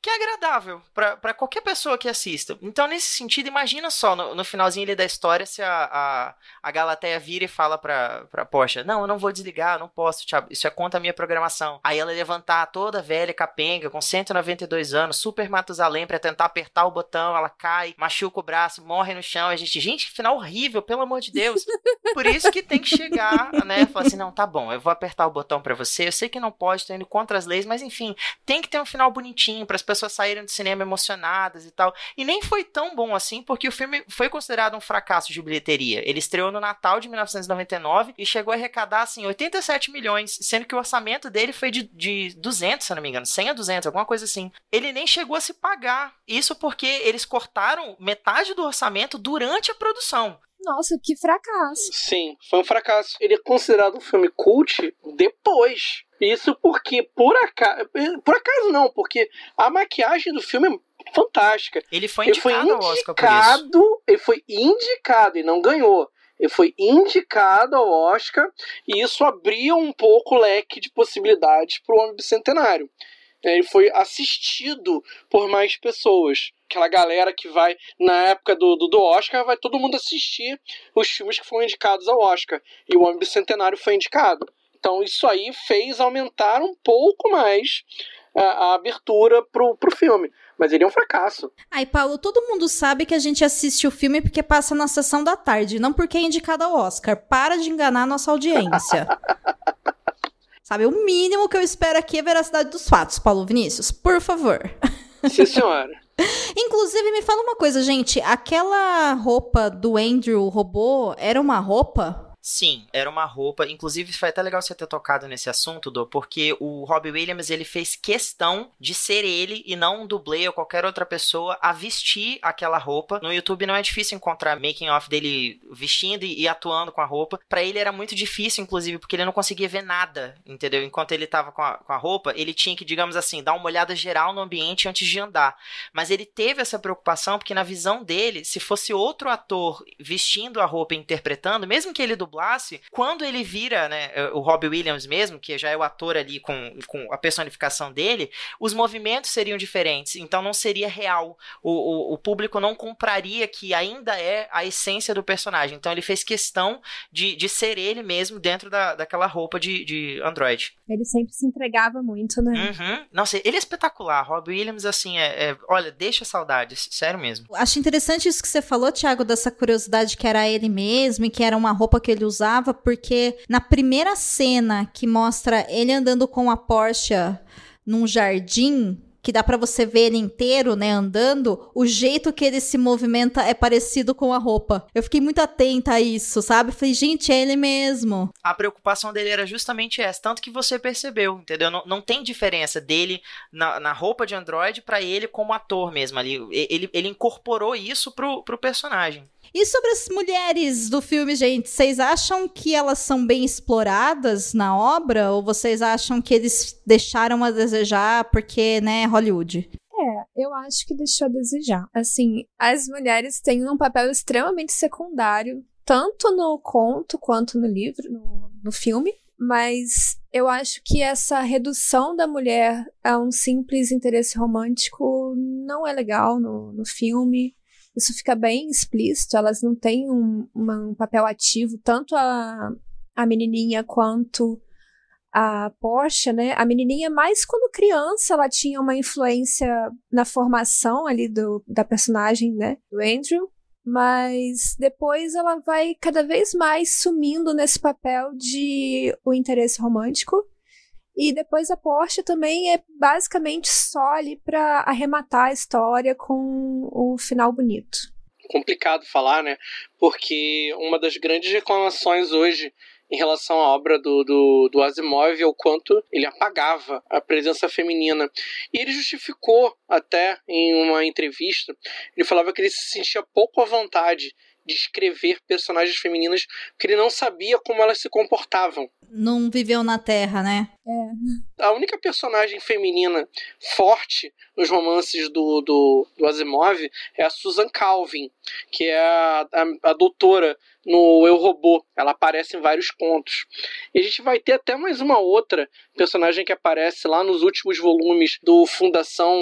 que é agradável pra qualquer pessoa que assista. Então, nesse sentido, imagina só, no finalzinho ali da história, se a Galateia vira e fala pra Porsche, não, eu não vou desligar, eu não posso, Thiago, isso é contra a minha programação. Aí ela levantar toda velha, capenga, com 192 anos, super Matusalém, pra tentar apertar o botão, ela cai, machuca o braço, morre no chão, gente, que final horrível, pelo amor de Deus. Por isso que tem que chegar, né, falar assim, não, tá bom, eu vou apertar o botão pra você, eu sei que não pode, tô indo contra as leis, mas enfim, tem que ter um final bonitinho, pras pessoas saíram do cinema emocionadas e tal. E nem foi tão bom assim, porque o filme foi considerado um fracasso de bilheteria. Ele estreou no Natal de 1999 e chegou a arrecadar, assim, 87 milhões, sendo que o orçamento dele foi de 200, se eu não me engano, 100 a 200, alguma coisa assim. Ele nem chegou a se pagar. Isso porque eles cortaram metade do orçamento durante a produção. Nossa, que fracasso. Sim, foi um fracasso. Ele é considerado um filme cult depois. Isso porque, por acaso não, porque a maquiagem do filme é fantástica. Ele foi indicado ao Oscar por isso. Ele foi indicado e não ganhou. Ele foi indicado ao Oscar e isso abriu um pouco o leque de possibilidades para o Homem Bicentenário. Ele foi assistido por mais pessoas. Aquela galera que vai, na época do Oscar, vai todo mundo assistir os filmes que foram indicados ao Oscar. E o Homem Bicentenário foi indicado. Então isso aí fez aumentar um pouco mais a abertura pro filme. Mas ele é um fracasso. Ai, Paulo, todo mundo sabe que a gente assiste o filme porque passa na sessão da tarde, não porque é indicado ao Oscar. Para de enganar a nossa audiência. Sabe, o mínimo que eu espero aqui é a veracidade dos fatos, Paulo Vinícius. Por favor. Sim, senhora. Inclusive, me fala uma coisa, gente. Aquela roupa do Andrew robô era uma roupa? Sim, era uma roupa, inclusive foi até legal você ter tocado nesse assunto, Dô, porque o Robbie Williams, ele fez questão de ser ele e não um dublê ou qualquer outra pessoa a vestir aquela roupa. No YouTube não é difícil encontrar making of dele vestindo e atuando com a roupa. Pra ele era muito difícil, inclusive, porque ele não conseguia ver nada, entendeu? Enquanto ele tava com a roupa, ele tinha que, digamos assim, dar uma olhada geral no ambiente antes de andar. Mas ele teve essa preocupação porque na visão dele, se fosse outro ator vestindo a roupa e interpretando, mesmo que ele dublasse, quando ele vira, né, o Robbie Williams mesmo, que já é o ator ali com a personificação dele, os movimentos seriam diferentes, então não seria real. O público não compraria que ainda é a essência do personagem. Então ele fez questão de ser ele mesmo dentro daquela roupa de androide. Ele sempre se entregava muito, né? Uhum. Nossa, ele é espetacular. Robbie Williams, assim, olha, deixa saudades, sério mesmo. Acho interessante isso que você falou, Thiago, dessa curiosidade que era ele mesmo e que era uma roupa que ele usava, porque na primeira cena que mostra ele andando com a Porsche num jardim, que dá pra você ver ele inteiro, né, andando, o jeito que ele se movimenta é parecido com a roupa. Eu fiquei muito atenta a isso, sabe? Falei, gente, é ele mesmo. A preocupação dele era justamente essa, tanto que você percebeu, entendeu? Não tem diferença dele na roupa de androide pra ele como ator mesmo ali. Ele incorporou isso pro personagem. E sobre as mulheres do filme, gente, vocês acham que elas são bem exploradas na obra? Ou vocês acham que eles deixaram a desejar porque, né, Hollywood? Eu acho que deixou a desejar. Assim, as mulheres têm um papel extremamente secundário, tanto no conto quanto no livro, no filme. Mas eu acho que essa redução da mulher a um simples interesse romântico não é legal no filme. Isso fica bem explícito, elas não têm um papel ativo, tanto a menininha quanto a Porsche, né? A menininha, mais quando criança, ela tinha uma influência na formação ali da personagem, né? Do Andrew, mas depois ela vai cada vez mais sumindo nesse papel de o interesse romântico. E depois a Porsche também é basicamente só ali pra arrematar a história com o final bonito. Complicado falar, né? Porque uma das grandes reclamações hoje em relação à obra do Asimov é o quanto ele apagava a presença feminina. E ele justificou até em uma entrevista, ele falava que ele se sentia pouco à vontade de escrever personagens femininas porque ele não sabia como elas se comportavam. Não viveu na Terra, né? A única personagem feminina forte nos romances do Asimov é a Susan Calvin, que é a doutora no Eu, Robô. Ela aparece em vários contos. E a gente vai ter até mais uma outra personagem que aparece lá nos últimos volumes do Fundação.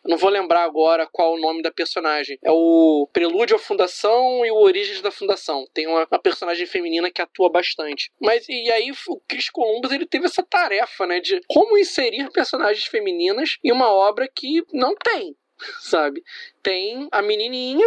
Eu não vou lembrar agora qual o nome da personagem. É o Prelúdio à Fundação e o Origens da Fundação. Tem uma personagem feminina que atua bastante. E aí o Chris Columbus ele teve essa tarefa, né, de como inserir personagens femininas em uma obra que não tem, sabe? Tem a menininha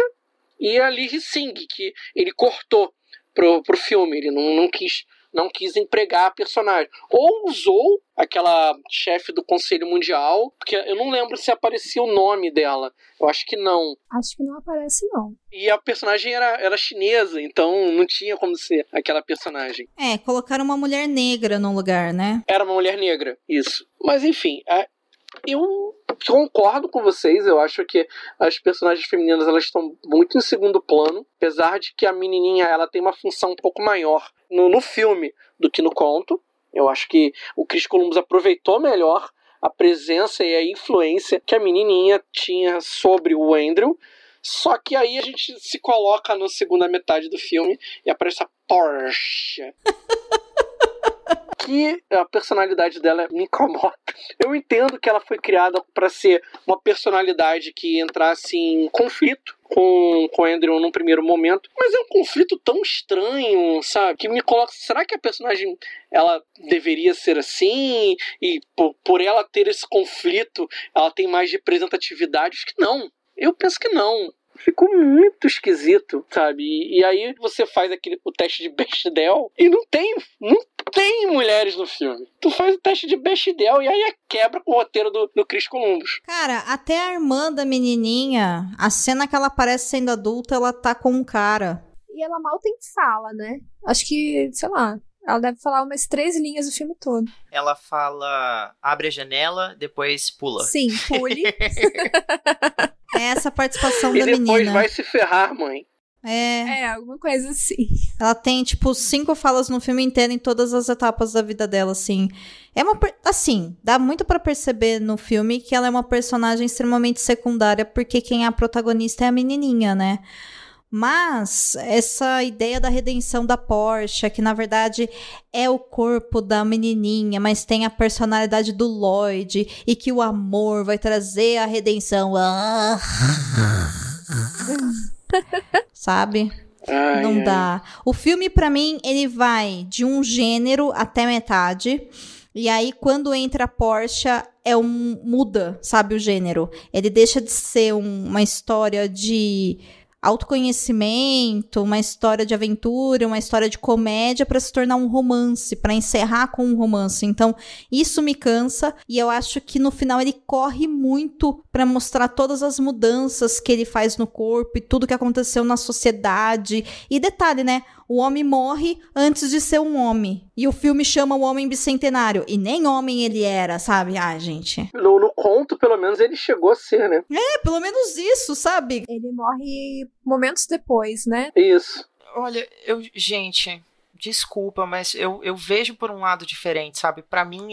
e a Lee Sing, que ele cortou pro filme. Ele não quis empregar a personagem. Ou usou aquela chefe do Conselho Mundial, porque eu não lembro se aparecia o nome dela. Eu acho que não. Acho que não aparece, não. E a personagem era chinesa, então não tinha como ser aquela personagem. Colocaram uma mulher negra no lugar, né? Era uma mulher negra, isso. Mas enfim, eu concordo com vocês. Eu acho que as personagens femininas elas estão muito em segundo plano, apesar de que a menininha ela tem uma função um pouco maior no filme do que no conto. Eu acho que o Chris Columbus aproveitou melhor a presença e a influência que a menininha tinha sobre o Andrew. Só que aí a gente se coloca na segunda metade do filme e aparece a Porsche. Que a personalidade dela me incomoda. Eu entendo que ela foi criada para ser uma personalidade que entrasse em conflito com o Andrew num primeiro momento, mas é um conflito tão estranho, sabe? Que me coloca, será que a personagem ela deveria ser assim? E por ela ter esse conflito, ela tem mais representatividade? Acho que não. Eu penso que não. Ficou muito esquisito, sabe? E aí você faz o teste de Bechdel e não tem mulheres no filme. Tu faz o teste de Bechdel e aí quebra com o roteiro do Chris Columbus. Cara, até a irmã da menininha, a cena que ela aparece sendo adulta, ela tá com um cara. E ela mal tem fala, né? Acho que, sei lá, ela deve falar umas 3 linhas o filme todo. Ela fala, abre a janela, depois pula. Sim, pule. É essa participação E da menina. depois vai se ferrar, mãe. É, Alguma coisa assim. ela tem, tipo, 5 falas no filme inteiro em todas as etapas da vida dela, assim. Assim, dá muito pra perceber no filme que ela é uma personagem extremamente secundária, porque quem é a protagonista é a menininha, né? Mas essa ideia da redenção da Portia, que na verdade é o corpo da menininha, mas tem a personalidade do Lloyd, e que o amor vai trazer a redenção. Sabe? Não dá. O filme, pra mim, ele vai de um gênero até metade. E aí, quando entra a Portia, muda, sabe, o gênero. Ele deixa de ser uma história de autoconhecimento, uma história de aventura, uma história de comédia para se tornar um romance, para encerrar com um romance. Então, isso me cansa e eu acho que no final ele corre muito para mostrar todas as mudanças que ele faz no corpo e tudo que aconteceu na sociedade. E detalhe, né? O homem morre antes de ser um homem. E o filme chama o homem bicentenário. E nem homem ele era, sabe? Ah, gente. No conto, pelo menos, ele chegou a ser, né? Pelo menos isso, sabe? Ele morre momentos depois, né? Isso. Olha, gente, desculpa, mas eu vejo por um lado diferente, sabe? Pra mim,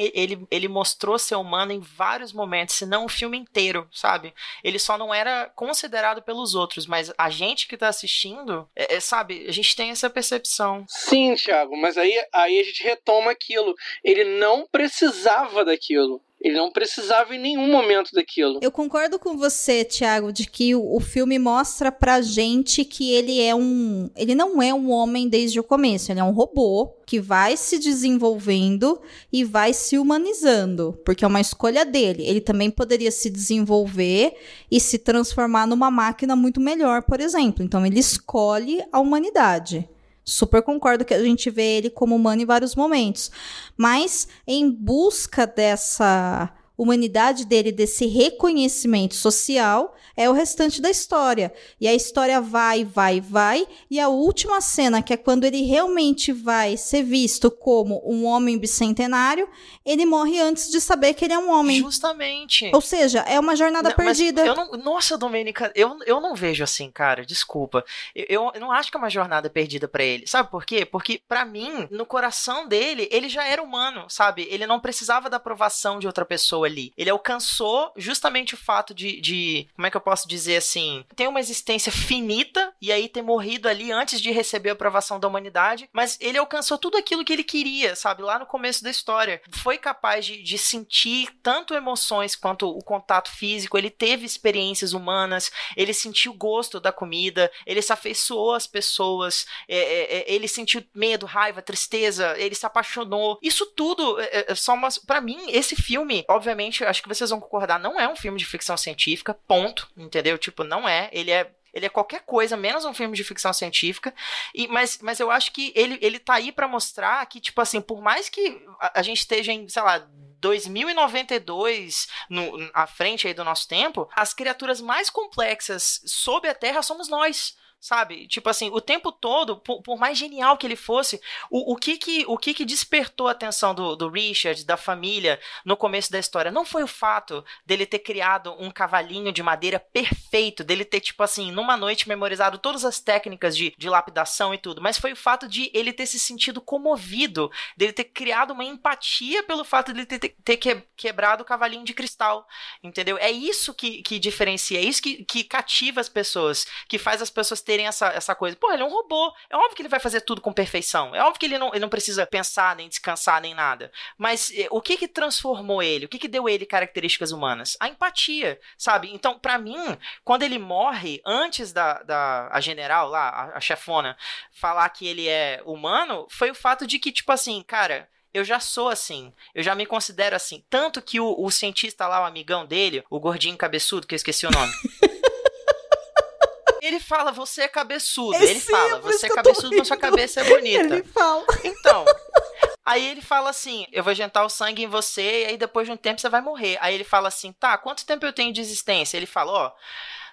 ele mostrou ser humano em vários momentos, se não o filme inteiro, sabe? Ele só não era considerado pelos outros, mas a gente que tá assistindo, sabe? A gente tem essa percepção. Sim, Thiago, mas aí a gente retoma aquilo. Ele não precisava daquilo. Ele não precisava em nenhum momento daquilo. Eu concordo com você, Thiago, de que o filme mostra pra gente que ele não é um homem desde o começo. Ele é um robô que vai se desenvolvendo e vai se humanizando, porque é uma escolha dele. Ele também poderia se desenvolver e se transformar numa máquina muito melhor, por exemplo. Então, ele escolhe a humanidade. Super concordo que a gente vê ele como humano em vários momentos. Mas, em busca dessa humanidade dele, desse reconhecimento social, é o restante da história. E a história vai. E a última cena, que é quando ele realmente vai ser visto como um homem bicentenário, ele morre antes de saber que ele é um homem. Justamente. Ou seja, é uma jornada perdida. Nossa, Domênica, eu não vejo assim, cara, desculpa. Eu não acho que é uma jornada perdida pra ele. Sabe por quê? Porque, pra mim, no coração dele, ele já era humano, sabe? Ele não precisava da aprovação de outra pessoa ali. Ele alcançou justamente o fato de como é que eu posso dizer assim, ter uma existência finita e aí ter morrido ali antes de receber a aprovação da humanidade, mas ele alcançou tudo aquilo que ele queria, sabe? Lá no começo da história. Foi capaz de sentir tanto emoções quanto o contato físico, ele teve experiências humanas, ele sentiu o gosto da comida, ele se afeiçoou às pessoas, ele sentiu medo, raiva, tristeza, ele se apaixonou. Isso tudo pra mim, esse filme, obviamente, acho que vocês vão concordar, não é um filme de ficção científica, ponto, entendeu? Tipo, não é, ele é qualquer coisa, menos um filme de ficção científica, mas eu acho que ele tá aí pra mostrar que, tipo assim, por mais que a gente esteja em, sei lá, 2092 à frente aí do nosso tempo, as criaturas mais complexas sob a Terra somos nós. Sabe? Tipo assim, o tempo todo, por mais genial que ele fosse, o que despertou a atenção do Richard, da família, no começo da história, não foi o fato dele ter criado um cavalinho de madeira perfeito, dele ter, tipo assim, numa noite memorizado todas as técnicas de lapidação e tudo, mas foi o fato de ele ter se sentido comovido, dele ter criado uma empatia pelo fato de ele ter quebrado o cavalinho de cristal, entendeu? É isso que diferencia, é isso que cativa as pessoas, que faz as pessoas terem essa coisa. Pô, ele é um robô. É óbvio que ele vai fazer tudo com perfeição. É óbvio que ele não precisa pensar, nem descansar, nem nada. Mas o que transformou ele? O que deu ele características humanas? A empatia, sabe? Então, pra mim, quando ele morre, antes a general lá, a chefona, falar que ele é humano, foi o fato de que, tipo assim, cara, eu já sou assim, eu já me considero assim. Tanto que o cientista lá, o amigão dele, o gordinho cabeçudo, que eu esqueci o nome. Ele fala, você é cabeçudo. Ele fala, você é cabeçudo, mas sua cabeça é bonita. Ele fala. Então, aí ele fala assim, eu vou injetar o sangue em você e aí depois de um tempo você vai morrer. Aí ele fala assim, tá, quanto tempo eu tenho de existência? Ele fala,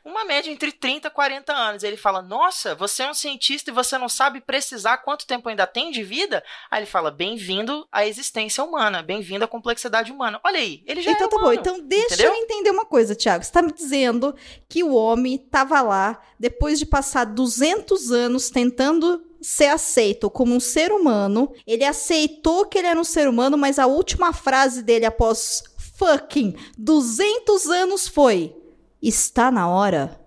uma média entre 30 e 40 anos. Ele fala, nossa, você é um cientista e você não sabe precisar quanto tempo ainda tem de vida? Aí ele fala, bem-vindo à existência humana, bem-vindo à complexidade humana. Olha aí, ele já então é tá humano. bom, então deixa entendeu? eu entender uma coisa, Thiago. Você tá me dizendo que o homem tava lá, depois de passar 200 anos tentando ser aceito como um ser humano, ele aceitou que ele era um ser humano, mas a última frase dele após fucking 200 anos foi: está na hora.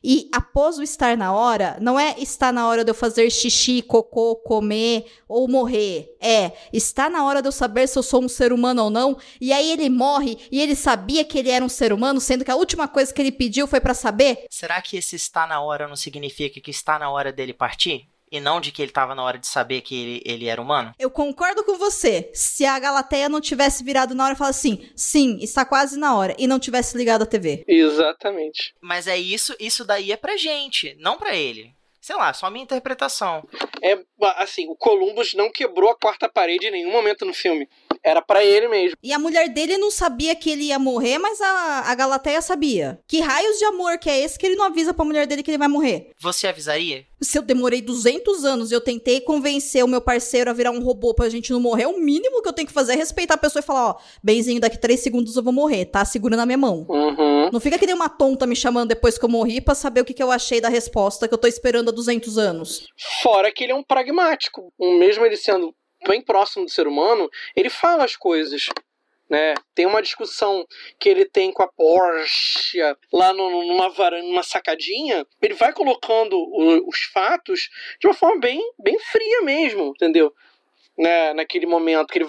E após o estar na hora, não é está na hora de eu fazer xixi, cocô, comer ou morrer. É, está na hora de eu saber se eu sou um ser humano ou não. E aí ele morre e ele sabia que ele era um ser humano, sendo que a última coisa que ele pediu foi pra saber. Será que esse está na hora não significa que está na hora dele partir? E não de que ele estava na hora de saber que ele era humano? Eu concordo com você. Se a Galateia não tivesse virado na hora e falasse assim, sim, está quase na hora, e não tivesse ligado a TV. Exatamente. Mas é isso daí é pra gente, não pra ele. Sei lá, só a minha interpretação. É, assim, o Columbus não quebrou a quarta parede em nenhum momento no filme. Era pra ele mesmo. E a mulher dele não sabia que ele ia morrer, mas a Galateia sabia. Que raios de amor que é esse que ele não avisa pra mulher dele que ele vai morrer? Você avisaria? Se eu demorei 200 anos e eu tentei convencer o meu parceiro a virar um robô pra gente não morrer, o mínimo que eu tenho que fazer é respeitar a pessoa e falar, ó, benzinho, daqui 3 segundos eu vou morrer, tá? Segura na minha mão. Uhum. Não fica que nem uma tonta me chamando depois que eu morri pra saber o que eu achei da resposta que eu tô esperando há 200 anos. Fora que ele é um pragmático. Mesmo ele sendo bem próximo do ser humano, ele fala as coisas, né? Tem uma discussão que ele tem com a Porsche lá numa varanda, numa sacadinha. Ele vai colocando os fatos de uma forma bem fria mesmo, entendeu? Né? Naquele momento que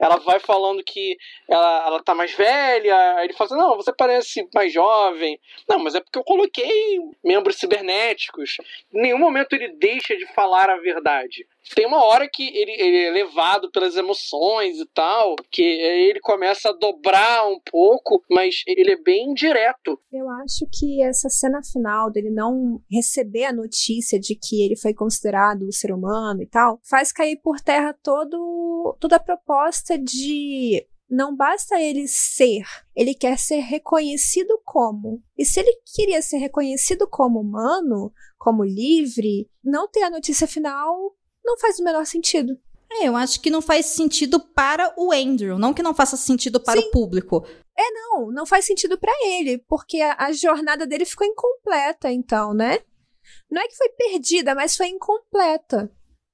ela vai falando que ela tá mais velha, aí ele fala assim, não, você parece mais jovem. Não, mas é porque eu coloquei membros cibernéticos. Em nenhum momento ele deixa de falar a verdade. Tem uma hora que ele é levado pelas emoções e tal, que ele começa a dobrar um pouco, mas ele é bem direto. Eu acho que essa cena final dele não receber a notícia de que ele foi considerado um ser humano e tal, faz cair por terra toda a proposta de não basta ele ser, ele quer ser reconhecido como. E se ele queria ser reconhecido como humano, como livre, não ter a notícia final não faz o menor sentido. Eu acho que não faz sentido para o Andrew, não que não faça sentido para o público. Não faz sentido para ele, porque a jornada dele ficou incompleta, então, né? Não é que foi perdida, mas foi incompleta.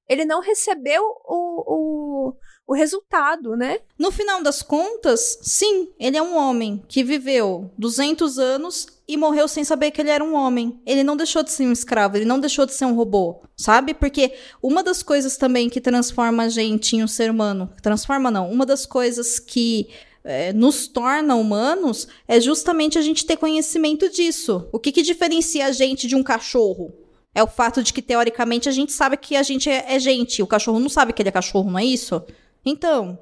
Ele não recebeu o resultado, né? No final das contas, sim, ele é um homem que viveu 200 anos e morreu sem saber que ele era um homem. Ele não deixou de ser um escravo, ele não deixou de ser um robô, sabe? Porque uma das coisas também que transforma a gente em um ser humano, uma das coisas que nos torna humanos é justamente a gente ter conhecimento disso. O que diferencia a gente de um cachorro? É o fato de que, teoricamente, a gente sabe que a gente é gente. O cachorro não sabe que ele é cachorro, não é isso? Então,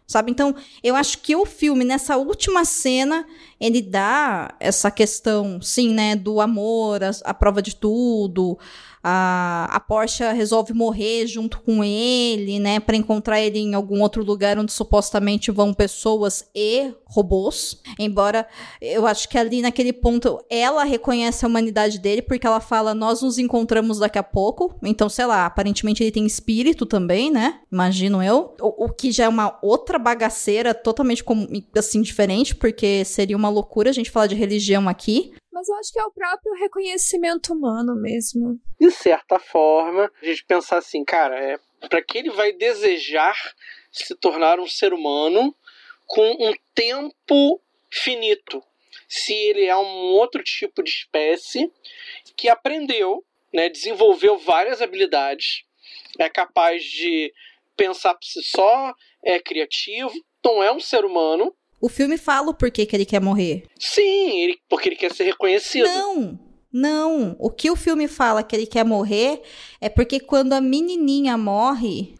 sabe? Então, eu acho que o filme, nessa última cena, ele dá essa questão, sim, né? Do amor, a prova de tudo. A Porsche resolve morrer junto com ele, né? Pra encontrar ele em algum outro lugar onde supostamente vão pessoas e robôs. Embora eu acho que ali naquele ponto ela reconhece a humanidade dele, porque ela fala, nós nos encontramos daqui a pouco. Então, sei lá, aparentemente ele tem espírito também, né? Imagino eu. O que já é uma outra bagaceira totalmente assim, diferente, porque seria uma loucura a gente falar de religião aqui. Mas eu acho que é o próprio reconhecimento humano mesmo. De certa forma, a gente pensar assim, cara, para que ele vai desejar se tornar um ser humano com um tempo finito? Se ele é um outro tipo de espécie que aprendeu, né, desenvolveu várias habilidades, é capaz de pensar por si só, é criativo, não é um ser humano. O filme fala o porquê que ele quer morrer. Sim, porque ele quer ser reconhecido. Não. O que o filme fala que ele quer morrer é porque quando a menininha morre,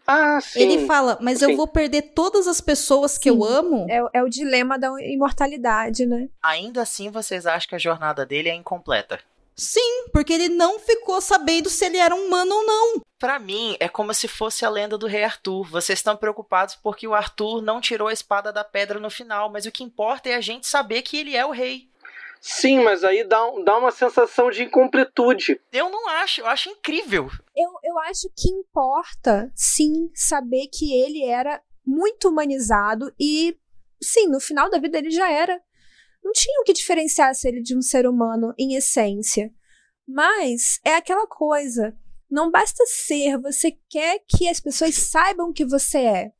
ele fala, mas eu vou perder todas as pessoas que eu amo. É o dilema da imortalidade, né? Ainda assim, vocês acham que a jornada dele é incompleta? Sim, porque ele não ficou sabendo se ele era humano ou não. Pra mim, é como se fosse a lenda do rei Arthur. Vocês estão preocupados porque o Arthur não tirou a espada da pedra no final, mas o que importa é a gente saber que ele é o rei. Sim, mas aí dá uma sensação de incompletude. Eu não acho, eu acho incrível. Eu acho que importa, sim, saber que ele era muito humanizado e, sim, no final da vida ele já era. Não tinha o que diferenciasse ele de um ser humano em essência. Mas é aquela coisa, não basta ser, você quer que as pessoas saibam que você é.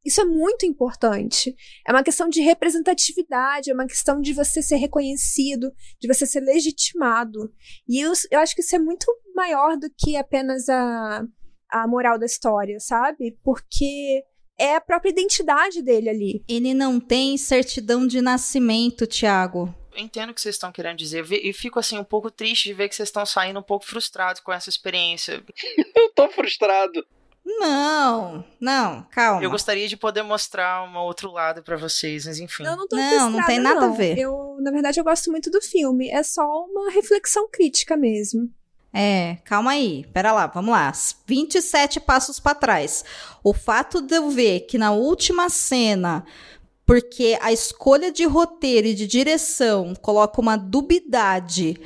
Isso é muito importante. É uma questão de representatividade, é uma questão de você ser reconhecido, de você ser legitimado. E eu acho que isso é muito maior do que apenas a moral da história, sabe? Porque é a própria identidade dele ali. Ele não tem certidão de nascimento, Thiago. Eu entendo o que vocês estão querendo dizer e fico assim um pouco triste de ver que vocês estão saindo um pouco frustrados com essa experiência. Eu tô frustrado. Não, calma. Eu gostaria de poder mostrar um outro lado pra vocês, mas enfim. Eu não tô frustrada, não tem nada a ver. Na verdade, eu gosto muito do filme. É só uma reflexão crítica mesmo. Calma aí. Pera lá, vamos lá. 27 passos pra trás. O fato de eu ver que na última cena, porque a escolha de roteiro e de direção coloca uma dubiedade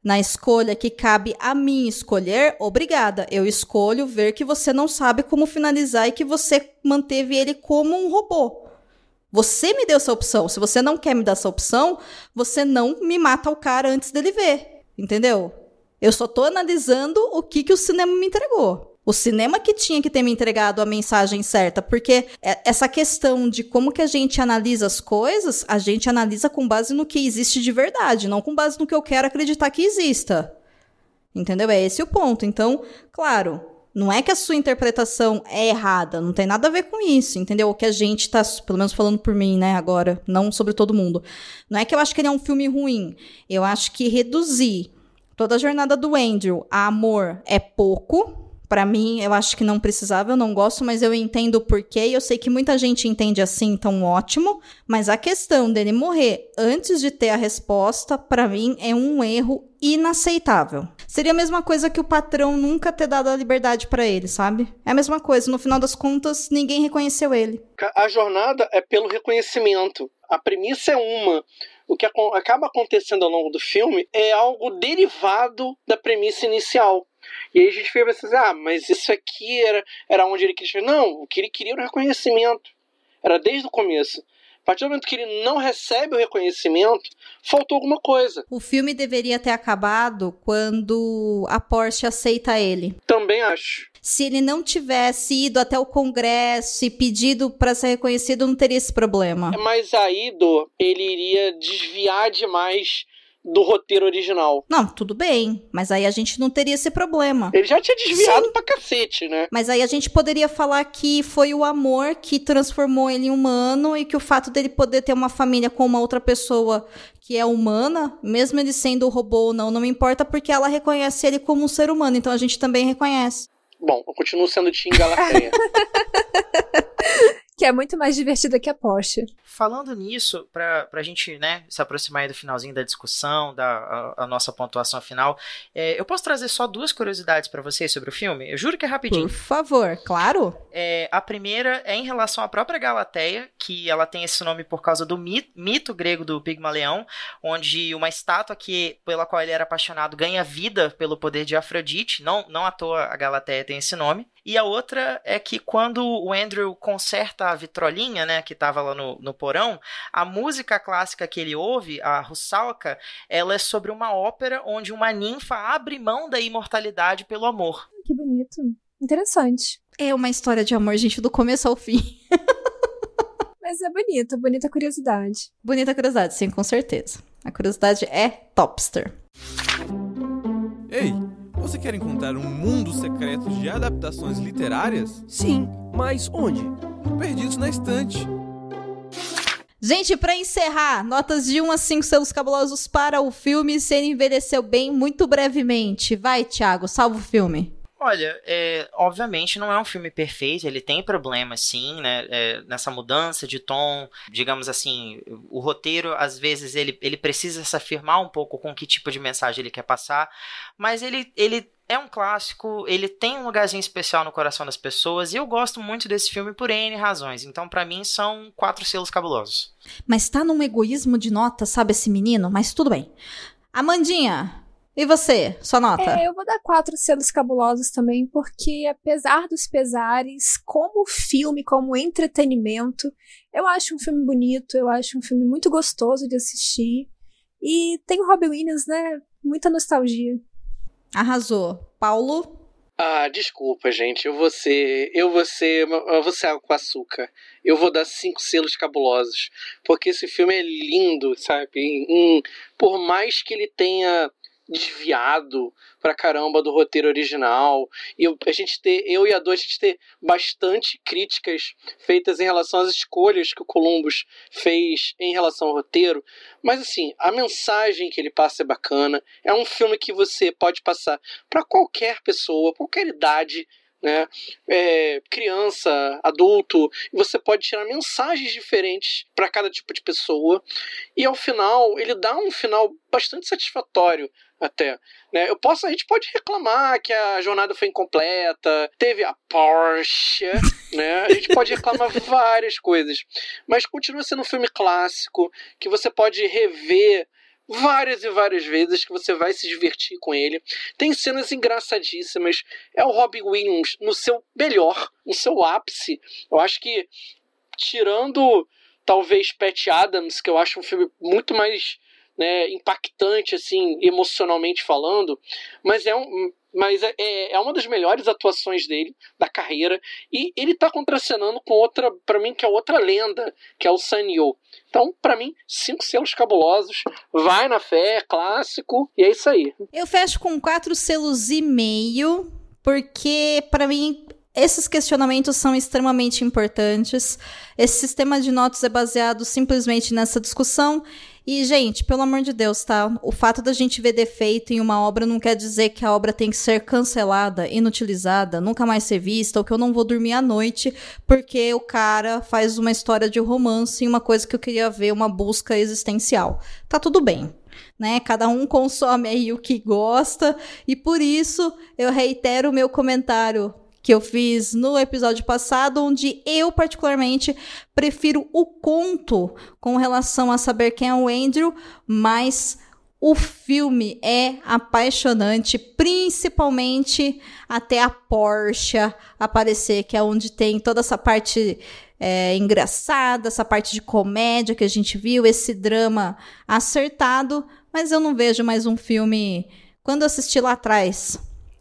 na escolha que cabe a mim escolher, obrigada. Eu escolho ver que você não sabe como finalizar e que você manteve ele como um robô. Você me deu essa opção. Se você não quer me dar essa opção, você não me mata o cara antes dele ver. Entendeu? Eu só tô analisando o que o cinema me entregou. O cinema que tinha que ter me entregado a mensagem certa, porque essa questão de como que a gente analisa as coisas, a gente analisa com base no que existe de verdade, não com base no que eu quero acreditar que exista. Entendeu? É esse o ponto. Então, claro, não é que a sua interpretação é errada, não tem nada a ver com isso, entendeu? O que a gente tá, pelo menos falando por mim, né, agora, não sobre todo mundo. Não é que eu acho que ele é um filme ruim, eu acho que reduzir toda a jornada do Andrew a amor é pouco. Pra mim, eu acho que não precisava, eu não gosto, mas eu entendo o porquê, e eu sei que muita gente entende assim, então ótimo. Mas a questão dele morrer antes de ter a resposta, pra mim, é um erro inaceitável. Seria a mesma coisa que o patrão nunca ter dado a liberdade pra ele, sabe? É a mesma coisa, no final das contas, ninguém reconheceu ele. A jornada é pelo reconhecimento. A premissa é uma. O que acaba acontecendo ao longo do filme é algo derivado da premissa inicial. E aí a gente fica pensando, mas isso aqui era onde ele queria. Não, o que ele queria era o reconhecimento. Era desde o começo. A partir do momento que ele não recebe o reconhecimento, faltou alguma coisa. O filme deveria ter acabado quando a Porsche aceita ele. Também acho. Se ele não tivesse ido até o Congresso e pedido para ser reconhecido, não teria esse problema. Mas aí, ele iria desviar demais do roteiro original. Não, tudo bem, mas aí a gente não teria esse problema. Ele já tinha desviado pra cacete, né? Mas aí a gente poderia falar que foi o amor que transformou ele em humano e que o fato dele poder ter uma família com uma outra pessoa que é humana, mesmo ele sendo robô ou não me importa, porque ela reconhece ele como um ser humano, então a gente também reconhece. Bom, eu continuo sendo Team Galateia. Que é muito mais divertida que a Porsche. Falando nisso, pra gente, né, se aproximar aí do finalzinho da discussão, a nossa pontuação final, eu posso trazer só 2 curiosidades pra vocês sobre o filme? Eu juro que é rapidinho. Por favor, claro. A primeira é em relação à própria Galateia, que ela tem esse nome por causa do mito grego do Pigmaleão, onde uma estátua pela qual ele era apaixonado ganha vida pelo poder de Afrodite, não à toa a Galateia tem esse nome. E a outra é que quando o Andrew conserta a vitrolinha, né, que estava lá no porão, a música clássica que ele ouve, a Russalka, ela é sobre uma ópera onde uma ninfa abre mão da imortalidade pelo amor. Que bonito. Interessante. É uma história de amor, gente, do começo ao fim. Mas é bonita curiosidade. Bonita curiosidade, sim, com certeza. A curiosidade é topster. Ei, você quer encontrar um mundo secreto de adaptações literárias? Sim, mas onde? Perdidos na estante. Gente, pra encerrar, notas de 1 a 5 selos cabulosos para o filme Se Ele Envelheceu Bem, muito brevemente. Vai, Thiago, salva o filme. Olha, obviamente não é um filme perfeito, ele tem problemas sim, né, nessa mudança de tom, digamos assim, o roteiro às vezes ele precisa se afirmar um pouco com que tipo de mensagem ele quer passar, mas ele é um clássico, ele tem um lugarzinho especial no coração das pessoas e eu gosto muito desse filme por N razões, então pra mim são 4 selos cabulosos. Mas tá num egoísmo de nota, sabe, esse menino? Mas tudo bem. Amandinha, e você? Sua nota? Eu vou dar 4 selos cabulosos também, porque apesar dos pesares, como filme, como entretenimento, eu acho um filme bonito, eu acho um filme muito gostoso de assistir. E tem o Robin Williams, né? Muita nostalgia. Arrasou. Paulo? Desculpa, gente. Eu vou ser água com açúcar. Eu vou dar 5 selos cabulosos. Porque esse filme é lindo, sabe? Por mais que ele tenha desviado pra caramba do roteiro original, e eu e a Dô, a gente ter bastante críticas feitas em relação às escolhas que o Columbus fez em relação ao roteiro, mas assim, a mensagem que ele passa é bacana, é um filme que você pode passar pra qualquer pessoa, qualquer idade, né? Criança, adulto, e você pode tirar mensagens diferentes para cada tipo de pessoa, e ao final, ele dá um final bastante satisfatório até, né? A gente pode reclamar que a jornada foi incompleta, teve a Porsche, né? A gente pode reclamar várias coisas, mas continua sendo um filme clássico, que você pode rever várias e várias vezes, que você vai se divertir com ele. Tem cenas engraçadíssimas. É o Robin Williams no seu melhor, no seu ápice. Eu acho que, tirando talvez Patch Adams, que eu acho um filme muito mais, né, impactante, assim, emocionalmente falando, mas é uma das melhores atuações dele, da carreira, e ele tá contracenando com outra, pra mim, que é outra lenda, que é o Sun Yu. Então, pra mim, 5 selos cabulosos, vai na fé, é clássico, e é isso aí. Eu fecho com 4 selos e meio, porque pra mim esses questionamentos são extremamente importantes. Esse sistema de notas é baseado simplesmente nessa discussão. E, gente, pelo amor de Deus, tá? O fato da gente ver defeito em uma obra não quer dizer que a obra tem que ser cancelada, inutilizada, nunca mais ser vista, ou que eu não vou dormir à noite porque o cara faz uma história de romance em uma coisa que eu queria ver, uma busca existencial. Tá tudo bem, né? Cada um consome aí o que gosta, e por isso eu reitero o meu comentário que eu fiz no episódio passado, onde eu, particularmente, prefiro o conto com relação a saber quem é o Andrew, mas o filme é apaixonante, principalmente até a Porsche aparecer, que é onde tem toda essa parte engraçada, essa parte de comédia que a gente viu, esse drama acertado, mas eu não vejo mais um filme. Quando eu assisti lá atrás,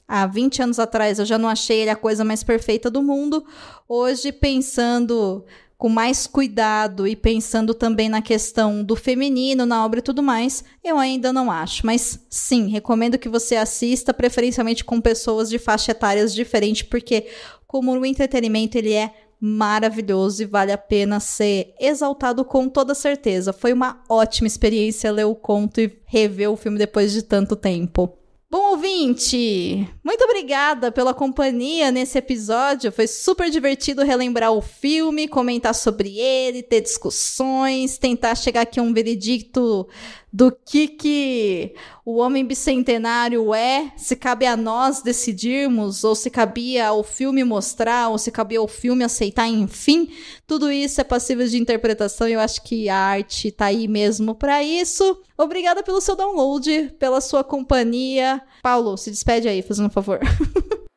há 20 anos atrás, eu já não achei ele a coisa mais perfeita do mundo. Hoje, pensando com mais cuidado e pensando também na questão do feminino na obra e tudo mais, eu ainda não acho. Mas sim, recomendo que você assista, preferencialmente com pessoas de faixa etárias diferentes, porque como o entretenimento ele é maravilhoso e vale a pena ser exaltado com toda certeza. Foi uma ótima experiência ler o conto e rever o filme depois de tanto tempo. Bom, ouvinte, muito obrigada pela companhia nesse episódio. Foi super divertido relembrar o filme, comentar sobre ele, ter discussões, tentar chegar aqui a um veredicto do que o Homem Bicentenário é, se cabe a nós decidirmos, ou se cabia ao filme mostrar, ou se cabia ao filme aceitar, enfim. Tudo isso é passível de interpretação e eu acho que a arte tá aí mesmo para isso. Obrigada pelo seu download, pela sua companhia. Paulo, se despede aí, fazendo um favor.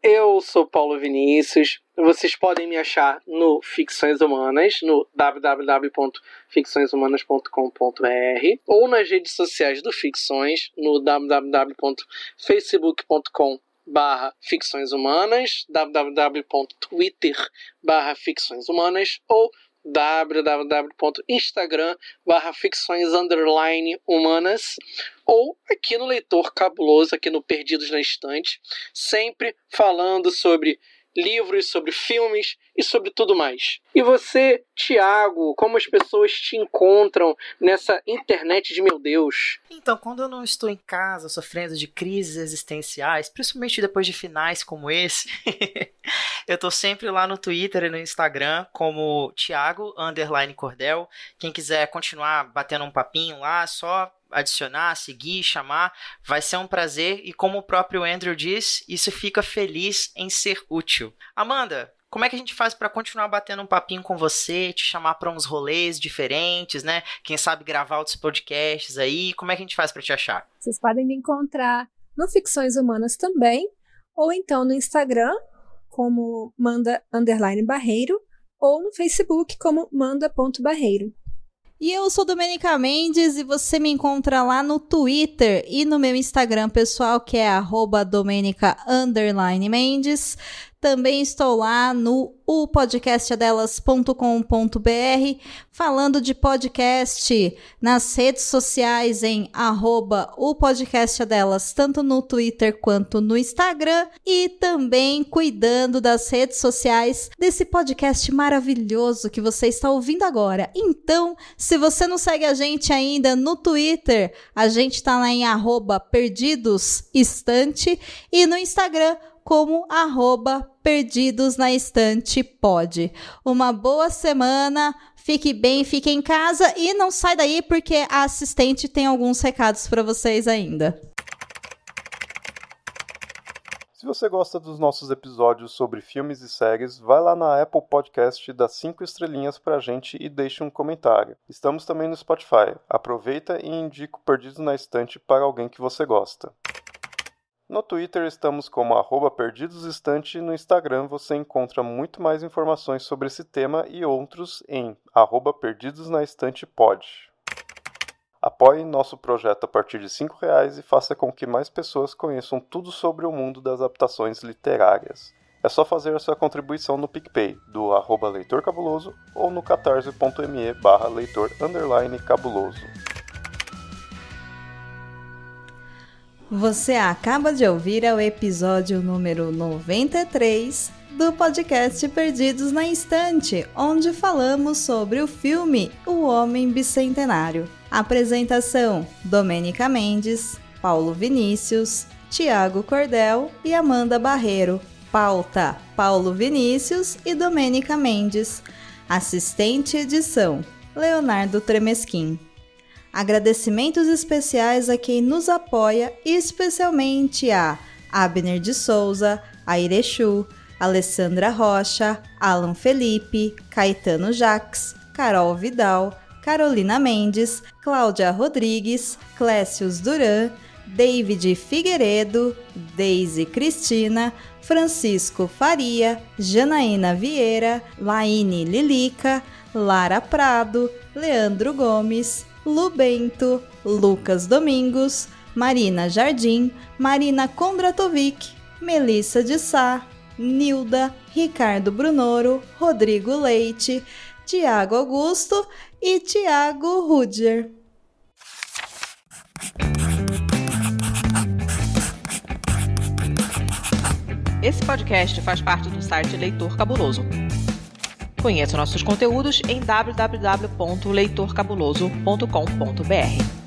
Eu sou Paulo Vinícius. Vocês podem me achar no Ficções Humanas, no www.ficçõeshumanas.com.br, ou nas redes sociais do Ficções, no www.facebook.com/ficçõeshumanas, www.twitter/ficçõeshumanas, ou www.instagram/ficções_humanas, ou aqui no Leitor Cabuloso, aqui no Perdidos na Estante, sempre falando sobre livros, sobre filmes e sobre tudo mais. E você, Thiago, como as pessoas te encontram nessa internet de meu Deus? Então, quando eu não estou em casa sofrendo de crises existenciais, principalmente depois de finais como esse, eu tô sempre lá no Twitter e no Instagram como Thiago_Cordel. Quem quiser continuar batendo um papinho lá, só adicionar, seguir, chamar, vai ser um prazer e como o próprio Andrew diz, isso fica feliz em ser útil. Amanda, como é que a gente faz para continuar batendo um papinho com você, te chamar para uns rolês diferentes, né? Quem sabe gravar outros podcasts aí, como é que a gente faz para te achar? Vocês podem me encontrar no Ficções Humanas também, ou então no Instagram como Manda_Barreiro, ou no Facebook como Manda.Barreiro. E eu sou Domênica Mendes e você me encontra lá no Twitter e no meu Instagram pessoal, que é @Domenica_Mendes. Também estou lá no opodcastadelas.com.br falando de podcast nas redes sociais em @opodcastadelas, tanto no Twitter quanto no Instagram, e também cuidando das redes sociais desse podcast maravilhoso que você está ouvindo agora. Então, se você não segue a gente ainda no Twitter, a gente está lá em @perdidosestante e no Instagram como @perdidosnaestantepod. Uma boa semana, fique bem, fique em casa e não sai daí porque a assistente tem alguns recados para vocês ainda. Se você gosta dos nossos episódios sobre filmes e séries, vai lá na Apple Podcast e dá 5 estrelinhas pra gente e deixe um comentário. Estamos também no Spotify. Aproveita e indica o Perdidos na Estante para alguém que você gosta. No Twitter estamos como @perdidosestante e no Instagram você encontra muito mais informações sobre esse tema e outros em @perdidosnaestantepod. Apoie nosso projeto a partir de R$5 e faça com que mais pessoas conheçam tudo sobre o mundo das adaptações literárias. É só fazer a sua contribuição no PicPay, do @leitorcabuloso ou no catarse.me/leitor_cabuloso. Você acaba de ouvir o episódio número 93 do podcast Perdidos na Estante, onde falamos sobre o filme O Homem Bicentenário. Apresentação: Domênica Mendes, Paulo Vinícius, Thiago Cordel e Amanda Barreiro. Pauta: Paulo Vinícius e Domênica Mendes. Assistente edição: Leonardo Tremesquim. Agradecimentos especiais a quem nos apoia, especialmente a Abner de Souza, a Irechu, Alessandra Rocha, Alan Felipe, Caetano Jacques, Carol Vidal, Carolina Mendes, Cláudia Rodrigues, Clécius Duran, David Figueiredo, Deise Cristina, Francisco Faria, Janaína Vieira, Laine Lilica, Lara Prado, Leandro Gomes, Lu Bento, Lucas Domingos, Marina Jardim, Marina Kondratovic, Melissa de Sá, Nilda, Ricardo Brunoro, Rodrigo Leite, Tiago Augusto e Tiago Rudier. Esse podcast faz parte do site Leitor Cabuloso. Conheça nossos conteúdos em www.leitorcabuloso.com.br.